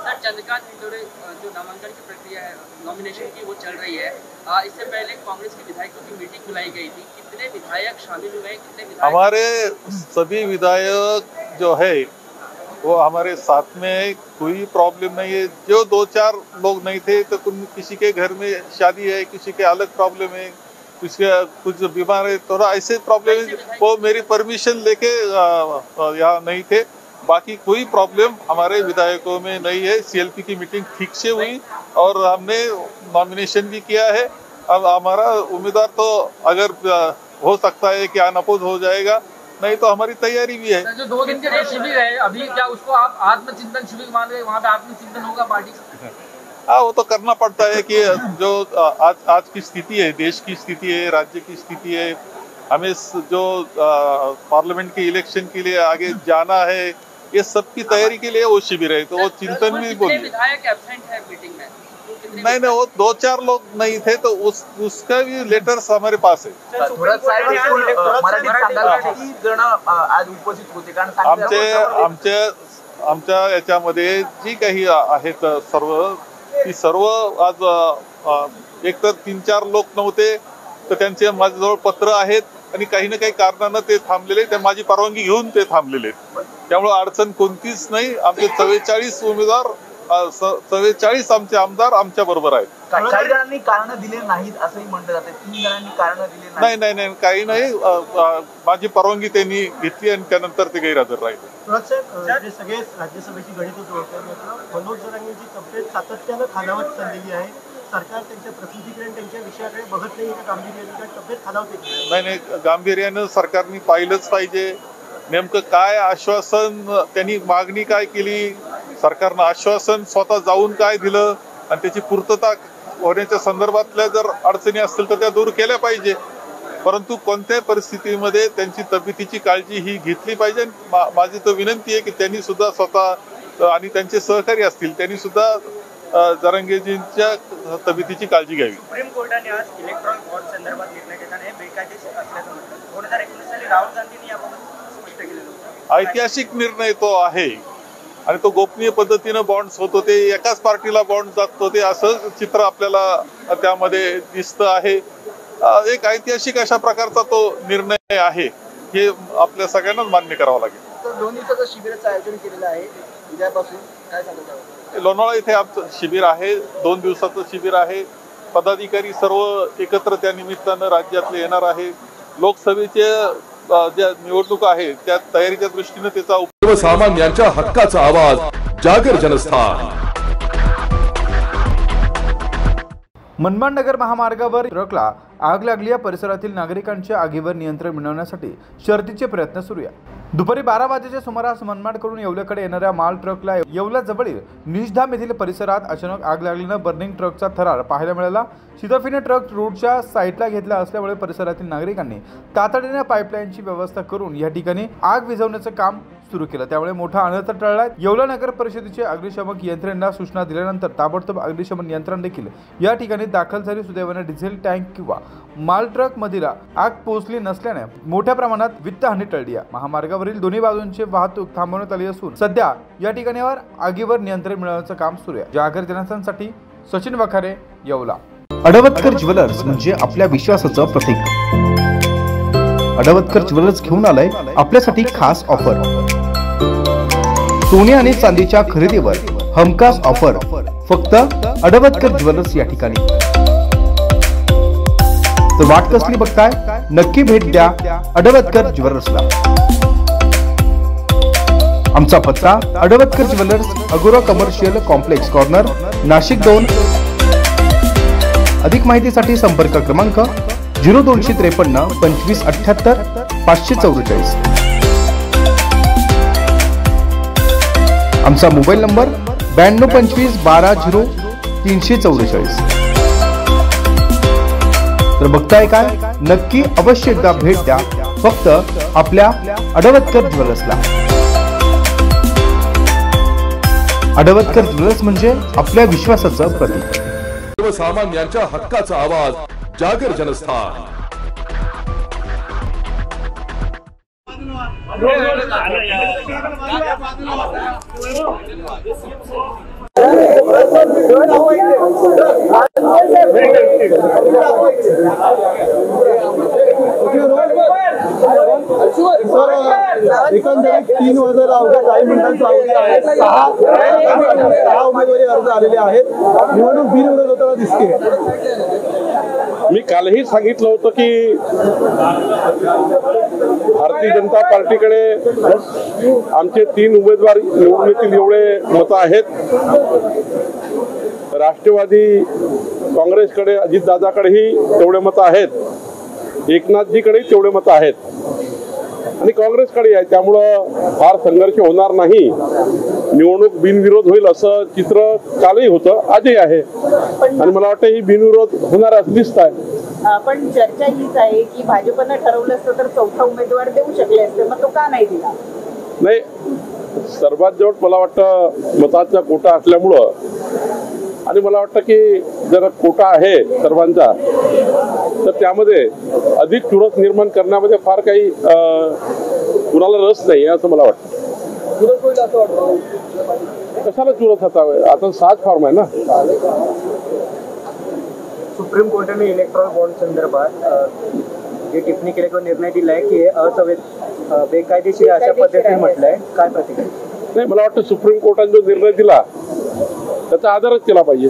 सर, चंद्रकांत जो नामांकन की प्रक्रिया है नॉमिनेशन की वो चल रही है, इससे पहले कांग्रेस के विधायकों की मीटिंग बुलाई गई थी, कितने विधायक शामिल हुए, कितने विधायक? हमारे सभी विधायक जो है वो हमारे साथ में, कोई प्रॉब्लम नहीं है। जो 2-4 लोग नहीं थे तो किसी के घर में शादी है, किसी के अलग प्रॉब्लम है, कुछ बीमार है, थोड़ा ऐसे प्रॉब्लम है, वो मेरी परमिशन लेके यहाँ नहीं थे। बाकी कोई प्रॉब्लम हमारे विधायकों में नहीं है। CLP की मीटिंग ठीक से हुई और हमने नॉमिनेशन भी किया है। अब हमारा उम्मीदवार तो अगर हो सकता है कि अनअपोज हो जाएगा, नहीं तो हमारी तैयारी भी है। जो 2 दिन के जो शिविर है अभी, क्या उसको आप आत्मचिंतन शिविर मान रहे हैं? वहाँ पे आत्मचिंतन होगा पार्टी का? हाँ, वो तो करना पड़ता है कि जो आज की स्थिति है, देश की स्थिति है, राज्य की स्थिति है, हमें जो पार्लियामेंट के इलेक्शन के लिए आगे जाना है, ये सब की तैयारी के लिए वो शिविर है, तो वो चिंतन भी बोलिए। विधायक एब्सेंट है मीटिंग में, नहीं नहीं, वो 2-4 लोग नहीं थे तो उसका भी लेटर्स हमारे पास है। आज उपस्थित होते कारण आमच्या याच्यामध्ये जी काही आहेत ती सर्व आज एकतर 3-4 लोक नव्हते तर त्यांचे माझ्याजवळ पत्र आहेत आणि काही ना काही कारणानं ते थांबलेले, ते माझी परवानगी घेऊन ते थांबलेले, त्यामुळे अडचण कोणतीच नाही। आमचे 44 उमेदवार 44 आमचे आमदार आमच्या बरोबर आहेत। काही जणांनी कारण दिले नाहीत असंही म्हटलं जाते, 3 जणांनी कारण दिले नाही नाही काही नाही, माझी परवानगी त्यांनी घेतली आणि त्यानंतर ते गैरहजर राहिले। जे सगळे राज्यसभेची गणित मनोज जरांगेंची तब्येत सातत्यानं खालावत चाललेली आहे, सरकार त्यांच्या प्रकृतीकडे त्यांच्या विषयाकडे बघत नाही, गांभीर्याने तब्येत खालावते। नाही गांभीर्यानं सरकारने पाहिलंच पाहिजे नेमकं काय आश्वासन त्यांनी, मागणी काय केली, सरकारनं आश्वासन स्वतः जाऊन काय दिलं आणि त्याची पूर्तता होण्याच्या संदर्भातल्या जर अडचणी असतील तर त्या दूर केल्या पाहिजे, परंतु कोणत्याही परिस्थितीमध्ये त्यांची तब्येतीची काळजी ही घेतली पाहिजे। माझी तर विनंती आहे की त्यांनी सुद्धा स्वतः आणि त्यांचे सहकारी असतील त्यांनी सुद्धा जरांगेजींच्या तब्येतीची काळजी घ्यावी। सुप्रीम कोर्टाने आज इलेक्ट्रॉनिक वॉच संदर्भात निर्णय घेताना हे बेकायदेशीर असल्याचं म्हटलं। 2019 साली राहुल गांधींनी याबाबत स्पष्ट केलेलं होतं। ऐतिहासिक निर्णय तो आहे आणि तो गोपनीय पद्धतीनं बॉन्ड्स होत होते, एकाच पार्टीला बॉन्ड जात होते असं चित्र आपल्याला त्यामध्ये दिसतं आहे। एक ऐतिहासिक अशा प्रकारचा तो निर्णय आहे, हे आपल्या सगळ्यांनाच मान्य करावं लागेल। तर 2 दिवसाचं शिबिराचं आयोजन केलेलं आहे उद्यापासून, काय सांगता? लोणावळा इथे आमचं शिबिर आहे, 2 दिवसाचं शिबिर आहे। पदाधिकारी सर्व एकत्र त्या निमित्तानं राज्यातले येणार आहे। लोकसभेचे ज्या निवडणूक आहे त्या तयारीच्या दृष्टीने त्याचा सर्वसामान्यांच्या हक्काचा आवाज जागर जनस्थान। मनमाड नगर महामार्गावर ट्रकला आग लागली, या परिसरातील नागरिकांच्या आगीवर नियंत्रण मिळवण्यासाठी शर्थीचे प्रयत्न सुरू आहे। दुपारी 12 वाजेच्या सुमारास मनमाडकडून येवल्याकडे येणाऱ्या माल ट्रकला येवला जवळील निजधाम येथील परिसरात अचानक आग लागल्यानं बर्निंग ट्रकचा थरार पाहायला मिळाला। शिताफीने ट्रक रोडच्या साईडला घेतला असल्यामुळे परिसरातील नागरिकांनी तातडीने पाईपलाईनची व्यवस्था करून या ठिकाणी आग विझवण्याचं काम सुरू केलं, त्यामुळे मोठा अनर्थ टळला। येवला नगर परिषदेचे अग्निशमक यंत्रणेला सूचना दिल्यानंतर ताबडतोब अग्निशमन यंत्रणा देखील या ठिकाणी दाखल झाली। सुदैवाने डिझेल टँक किंवा माल ट्रक मधील आग पोहोचली नसल्याने मोठ्या प्रमाणात वित्तहानी टळली आहे। महामार्गावरील दोन्ही बाजूंची वाहतूक थांबवण्यात आली असून सध्या या ठिकाणी आगीवर नियंत्रण मिळवण्याचं काम सुरू आहे। जागर जनस्थानसाठी सचिन वखारे, येवला। अडवतकर ज्वेलर्स म्हणजे आपल्या विश्वासाचं प्रतीक। अडवतकर ज्वेलर्स घेऊन आलंय आपल्यासाठी खास ऑफर। सोने आणि चांदीच्या खरेदीवर हमखास ऑफर फक्त अडवतकर ज्वेलर्स या ठिकाणी। तर वाट कसली बघताय, नक्की भेट द्या अडवतकर ज्वेलर्सला। आमचा पत्ता अडवतकर ज्वेलर्स, अगोरा कमर्शियल कॉम्प्लेक्स कॉर्नर, नाशिक 2। अधिक माहितीसाठी संपर्क क्रमांक 0253 25 78 544। आमचा मोबाईल नंबर 92 25 12 0 344। तर बघताय काय, नक्की अवश्य एकदा भेट द्या फक्त आपल्या अडवतकर ज्वेलर्सला। अडवतकर ज्वेलर्स म्हणजे आपल्या विश्वासाचं प्रतीक। सर्वसामान्यांच्या हक्काचा आवाज जागर जनस्थान। एकंदरीत 3 वाजेला अवघ्या काही मिनिटांचा अवधी आहे। 6 उमेदवारी अर्ज आलेले आहेत। निवडणूक बिनविरोध होताना दिसते। मी कालही सांगितलं होतं की भारतीय जनता पार्टीकडे आमचे 3 उमेदवार निवडून येतील एवढे मतं आहेत। राष्ट्रवादी काँग्रेसकडे अजितदादाकडेही तेवढे मतं आहेत, एकनाथजीकडेही तेवढे मतं आहेत आणि काँग्रेसकडे आहे, त्यामुळं फार संघर्ष होणार नाही। निवडणूक बिनविरोध होईल असं चित्र कालही होतं, आजही आहे आणि मला वाटतं ही बिनविरोध होणार असं दिसत आहे। पण चर्चा हीच आहे की भाजपनं ठरवलं असतं तर 4था उमेदवार देऊ शकले असते, मग तो का नाही दिला? नाही, सर्वात जवळ मला वाटतं मताचा कोटा असल्यामुळं आणि मला वाटतं की जर कोटा आहे सर्वांचा तर त्यामध्ये अधिक चुरस निर्माण करण्यामध्ये फार काही कुणाला रस नाही असं मला वाटतं. कशाला चुरस हटावे, आता 7 फॉर्म आहे ना. सुप्रीम कोर्टाने इलेक्ट्रॉल बॉन्ड संदर्भात जे टिप्पणी केली किंवा निर्णय दिलाय की हे बेकायदेशीर अशा पद्धतीने म्हटलंय, काय प्रतिक्रिया? नाही, मला वाटतं सुप्रीम कोर्टाने जो निर्णय दिला त्याचा आदरच केला पाहिजे.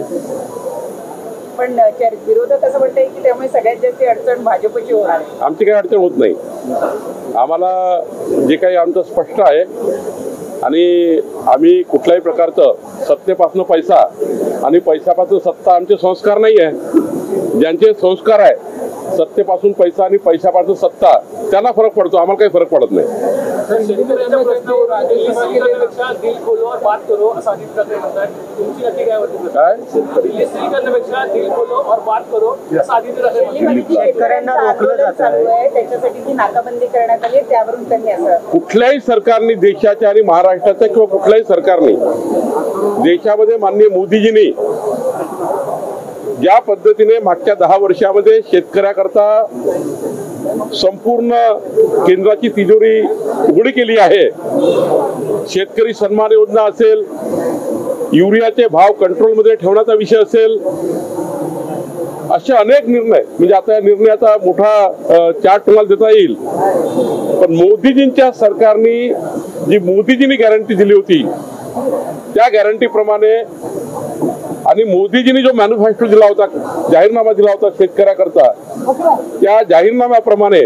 पण विरोधक असं म्हणतात की त्यामुळे सगळ्यात जास्त अडचण भाजपची होणार आहे. आमची काही अडचण होत नाही. आम्हाला जे काही आमचं स्पष्ट आहे आणि आम्ही कुठल्याही प्रकारचं सत्तेपासून पैसा आणि पैशापासून सत्ता आमचे संस्कार नाही आहे. ज्यांचे संस्कार आहे सत्तेपासून पैसा आणि पैशापासून सत्ता त्यांना फरक पडतो, आम्हाला काही फरक पडत नाही. नाकाबंदी करण्यात आली त्यावरून त्यांनी असं कुठल्याही सरकारने देशाच्या आणि महाराष्ट्राच्या किंवा कुठल्याही सरकारने देशामध्ये माननीय मोदीजींनी ज्या पद्धतीने मागच्या 10 वर्षामध्ये शेतकऱ्याकरता संपूर्ण केंद्राची तिजोरी उघडी केली आहे, शेतकरी सन्मान योजना असेल, युरियाचे भाव कंट्रोलमध्ये ठेवण्याचा विषय असेल, असे अनेक निर्णय, म्हणजे आता या निर्णयाचा मोठा चार्ट तुम्हाला देता येईल. पण मोदीजींच्या सरकारने जी मोदीजींनी गॅरंटी दिली होती त्या गॅरंटीप्रमाणे आणि मोदीजींनी जो मॅन्युफॅक्चर दिला होता, जाहीरनामा दिला होता शेतकऱ्याकरता, त्या जाहीरनाम्याप्रमाणे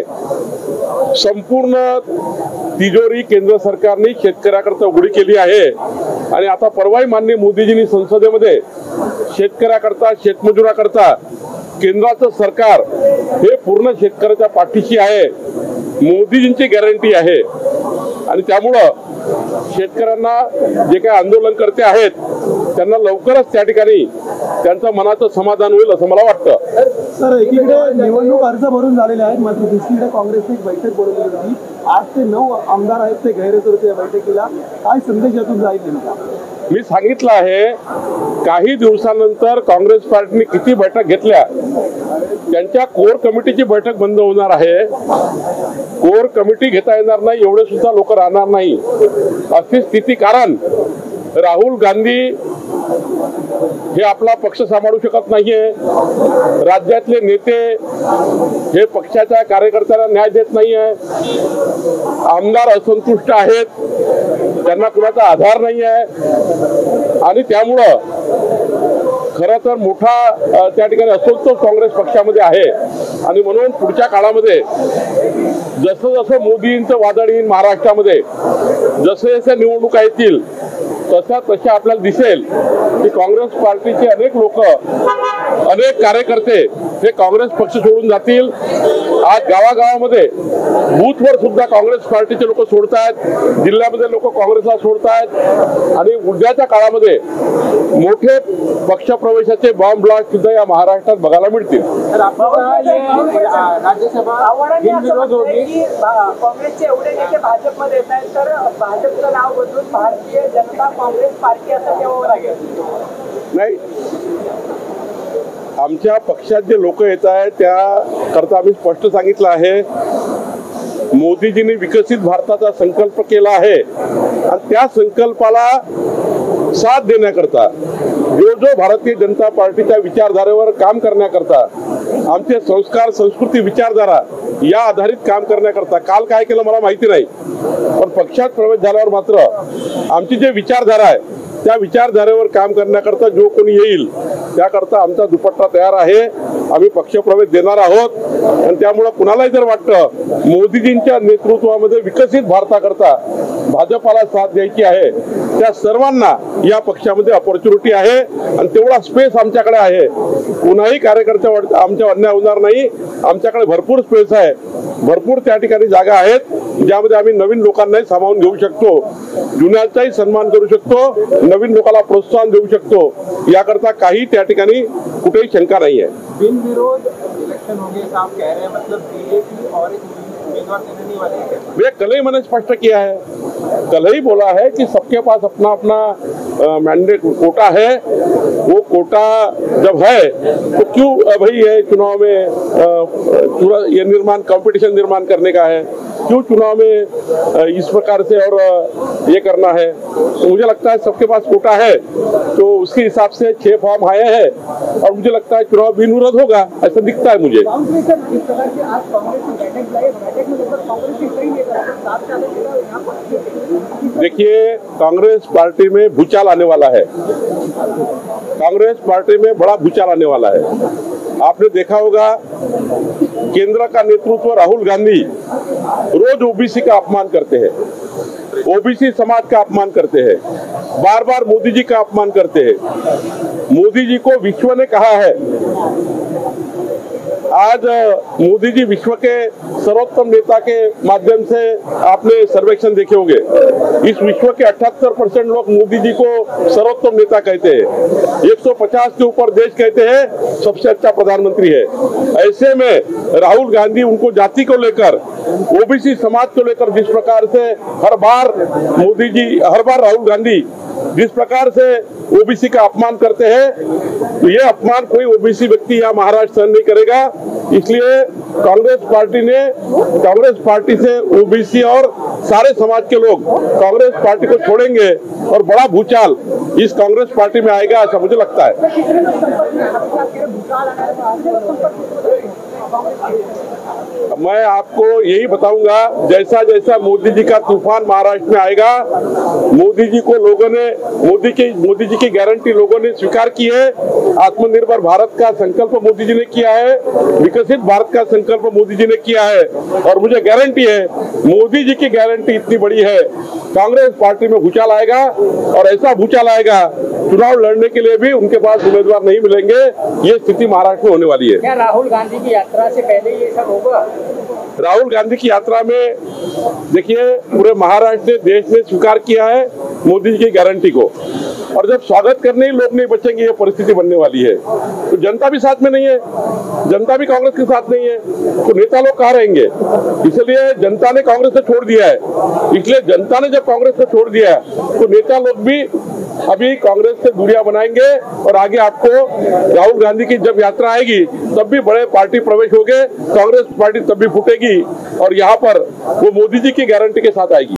संपूर्ण तिजोरी केंद्र सरकारने शेतकऱ्याकरता उघडी केली आहे. आणि आता परवाही माननीय मोदीजींनी संसदेमध्ये शेतकऱ्याकरता, शेतमजुराकरता केंद्राचं सरकार हे पूर्ण शेतकऱ्याच्या पाठीशी आहे, मोदीजींची गॅरंटी आहे. आणि त्यामुळं शेतकऱ्यांना जे काही आंदोलनकर्ते आहेत त्यांना लवकरच त्या ठिकाणी त्यांचं मनाचं समाधान होईल असं मला वाटतं. सर, एकीकडे निवडणूक अर्ज भरून झालेले आहेत, मात्र दुसरीकडे काँग्रेसने एक बैठक बोलवली होती. 8 ते 9 आमदार आहेत ते गैरहजर होते या बैठकीला. काय संदेश यातून जाईल नेमका? मी सांगितलं आहे, काही दिवसानंतर काँग्रेस पार्टीने किती बैठक घेतल्या त्यांच्या कोर कमिटीची बैठक बंद होणार आहे. कोर कमिटी घेता येणार नाही, एवढे सुद्धा लोक राहणार नाही अशी स्थिती. कारण राहुल गांधी हे आपला पक्ष सांभाळू शकत नाहीये, राज्यातले नेते हे पक्षाच्या कार्यकर्त्यांना न्याय देत नाहीये, आमदार असंतुष्ट आहेत, त्यांना कुणाचा आधार नाही आहे. आणि त्यामुळं खरं तर मोठा त्या ठिकाणी असंतोष काँग्रेस पक्षामध्ये आहे. आणि म्हणून पुढच्या काळामध्ये जसं जसं मोदींचं वादळ येईल महाराष्ट्रामध्ये, जसे जसे निवडणुका येतील तशा आपल्याला दिसेल की काँग्रेस पार्टीचे अनेक लोक, अनेक कार्यकर्ते हे काँग्रेस पक्ष सोडून जातील. आज गावागावामध्ये बूथवर सुद्धा काँग्रेस पार्टीचे लोक सोडतायत, जिल्ह्यामध्ये लोक काँग्रेसला सोडतायत. आणि उद्याच्या काळामध्ये मोठे पक्षप्रवेशाचे बॉम्ब ब्लास्ट सुद्धा या महाराष्ट्रात बघायला मिळतील. काँग्रेसचे एवढे नेते भाजपमध्ये येत आहेत तर भाजपचं नाव बदलून भारतीय जनता काँग्रेस पार्टी असं ठेवावं लागेल. नाही, आमच्या पक्षात जे लोक येत आहेत त्याकरता आम्ही स्पष्ट सांगितलं आहे, मोदीजींनी विकसित भारताचा संकल्प केला आहे आणि त्या संकल्पाला साथ देण्याकरता जो भारतीय जनता पार्टीच्या विचारधारेवर काम करण्याकरता, आमचे संस्कार, संस्कृती, विचारधारा या आधारित काम करण्याकरता, काल काय केलं मला माहिती नाही, पण पक्षात प्रवेश झाल्यावर मात्र आमची जे विचारधारा आहे त्या विचारधारेवर काम करण्याकरता जो कोणी येईल त्याकरता आमचा दुपट्टा तयार आहे. आम्ही पक्षप्रवेश देणार आहोत. आणि त्यामुळे कुणालाही जर वाटतं मोदीजींच्या नेतृत्वामध्ये विकसित भारताकरता भाजपाला साथ द्यायची आहे, त्या सर्वांना या पक्षामध्ये ऑपॉर्च्युनिटी आहे आणि तेवढा स्पेस आमच्याकडे आहे. कुणाही कार्यकर्त्या आमच्या अन्याय होणार नाही. आमच्याकडे भरपूर स्पेस आहे, भरपूर त्या ठिकाणी जागा आहेत ज्यामध्ये आम्ही नवीन लोकांनाही सामावून घेऊ शकतो, जुन्याचाही सन्मान करू शकतो, नवीन लोकांना प्रोत्साहन देऊ शकतो. याकरता काही त्या ठिकाणी कुठेही शंका नाही आहे. बिन विरोध इलेक्शन होंगे, आप कह रहे हैं, मतलब बीजेपी और एक उम्मीदवार देने नहीं वाले हैं? भैया कल ही मैंने स्पष्ट किया है, कल ही बोला है कि सबके पास अपना अपना मैंडेट कोटा है। वो कोटा जब है तो क्यों भाई ये चुनाव में पूरा ये निर्माण कंपटीशन निर्माण करने का है, क्यों चुनाव में इस प्रकार से और ये करना है। तो मुझे लगता है सबके पास कोटा है, तो उसके हिसाब से 6 फॉर्म आए हैं और मुझे लगता है चुनाव बिनविरोध होगा, ऐसा दिखता है मुझे। देखिए कांग्रेस पार्टी में भूचाल आने वाला है, कांग्रेस पार्टी में बड़ा भूचाल आने वाला है। आपने देखा होगा केंद्र का नेतृत्व राहुल गांधी रोज ओबीसी का अपमान करते हैं, ओबीसी समाज का अपमान करते हैं, बार बार मोदी जी का अपमान करते हैं। मोदी जी को विश्व ने कहा है, आज मोदी जी विश्व के सर्वोत्तम नेता के माध्यम से आपने सर्वेक्षण देखे होंगे, इस विश्व के 78% लोग मोदी जी को सर्वोत्तम नेता कहते हैं। 150 के ऊपर देश कहते हैं सबसे अच्छा प्रधानमंत्री है। ऐसे में राहुल गांधी उनको जाति को लेकर, ओबीसी समाज को लेकर जिस प्रकार से हर बार राहुल गांधी जिस प्रकार से ओबीसी का अपमान करते हैं, तो ये अपमान कोई ओबीसी व्यक्ति या महाराष्ट्र सहन नहीं करेगा। इसलिए कांग्रेस पार्टी से ओबीसी और सारे समाज के लोग कांग्रेस पार्टी को छोड़ेंगे और बड़ा भूचाल इस कांग्रेस पार्टी में आएगा, ऐसा मुझे लगता है। मैं आपको यही बताऊंगा, जैसा जैसा मोदी जी का तूफान महाराष्ट्र में आएगा, मोदी जी को लोगों ने मोदी जी की गारंटी लोगों ने स्वीकार की है। आत्मनिर्भर भारत का संकल्प मोदी जी ने किया है, विकसित भारत का संकल्प मोदी जी ने किया है और मुझे गारंटी है मोदी जी की गारंटी इतनी बड़ी है, कांग्रेस पार्टी में भूचाल आएगा और ऐसा भूचाल आएगा चुनाव लड़ने के लिए भी उनके पास उम्मीदवार नहीं मिलेंगे। ये स्थिति महाराष्ट्र में होने वाली है। क्या राहुल गांधी की यात्रा से पहले ये सब होगा? राहुल गांधी की यात्रा में देखिए पूरे महाराष्ट्र ने, देश ने स्वीकार किया है मोदी जी की गारंटी को, और जब स्वागत करने ही लोग नहीं बचेंगे ये परिस्थिति बनने वाली है। तो जनता भी साथ में नहीं है, जनता भी कांग्रेस के साथ नहीं है, तो नेता लोग कहाँ रहेंगे। इसलिए जनता ने कांग्रेस को छोड़ दिया है। इसलिए जनता ने जब कांग्रेस को छोड़ दिया है तो नेता लोग भी अभी कांग्रेस से दूरियां बनाएंगे और आगे आपको राहुल गांधी की जब यात्रा आएगी तब भी बड़े पार्टी प्रवेश होंगे, कांग्रेस पार्टी तब भी फूटेगी और यहाँ पर वो मोदी जी की गारंटी के साथ आएगी।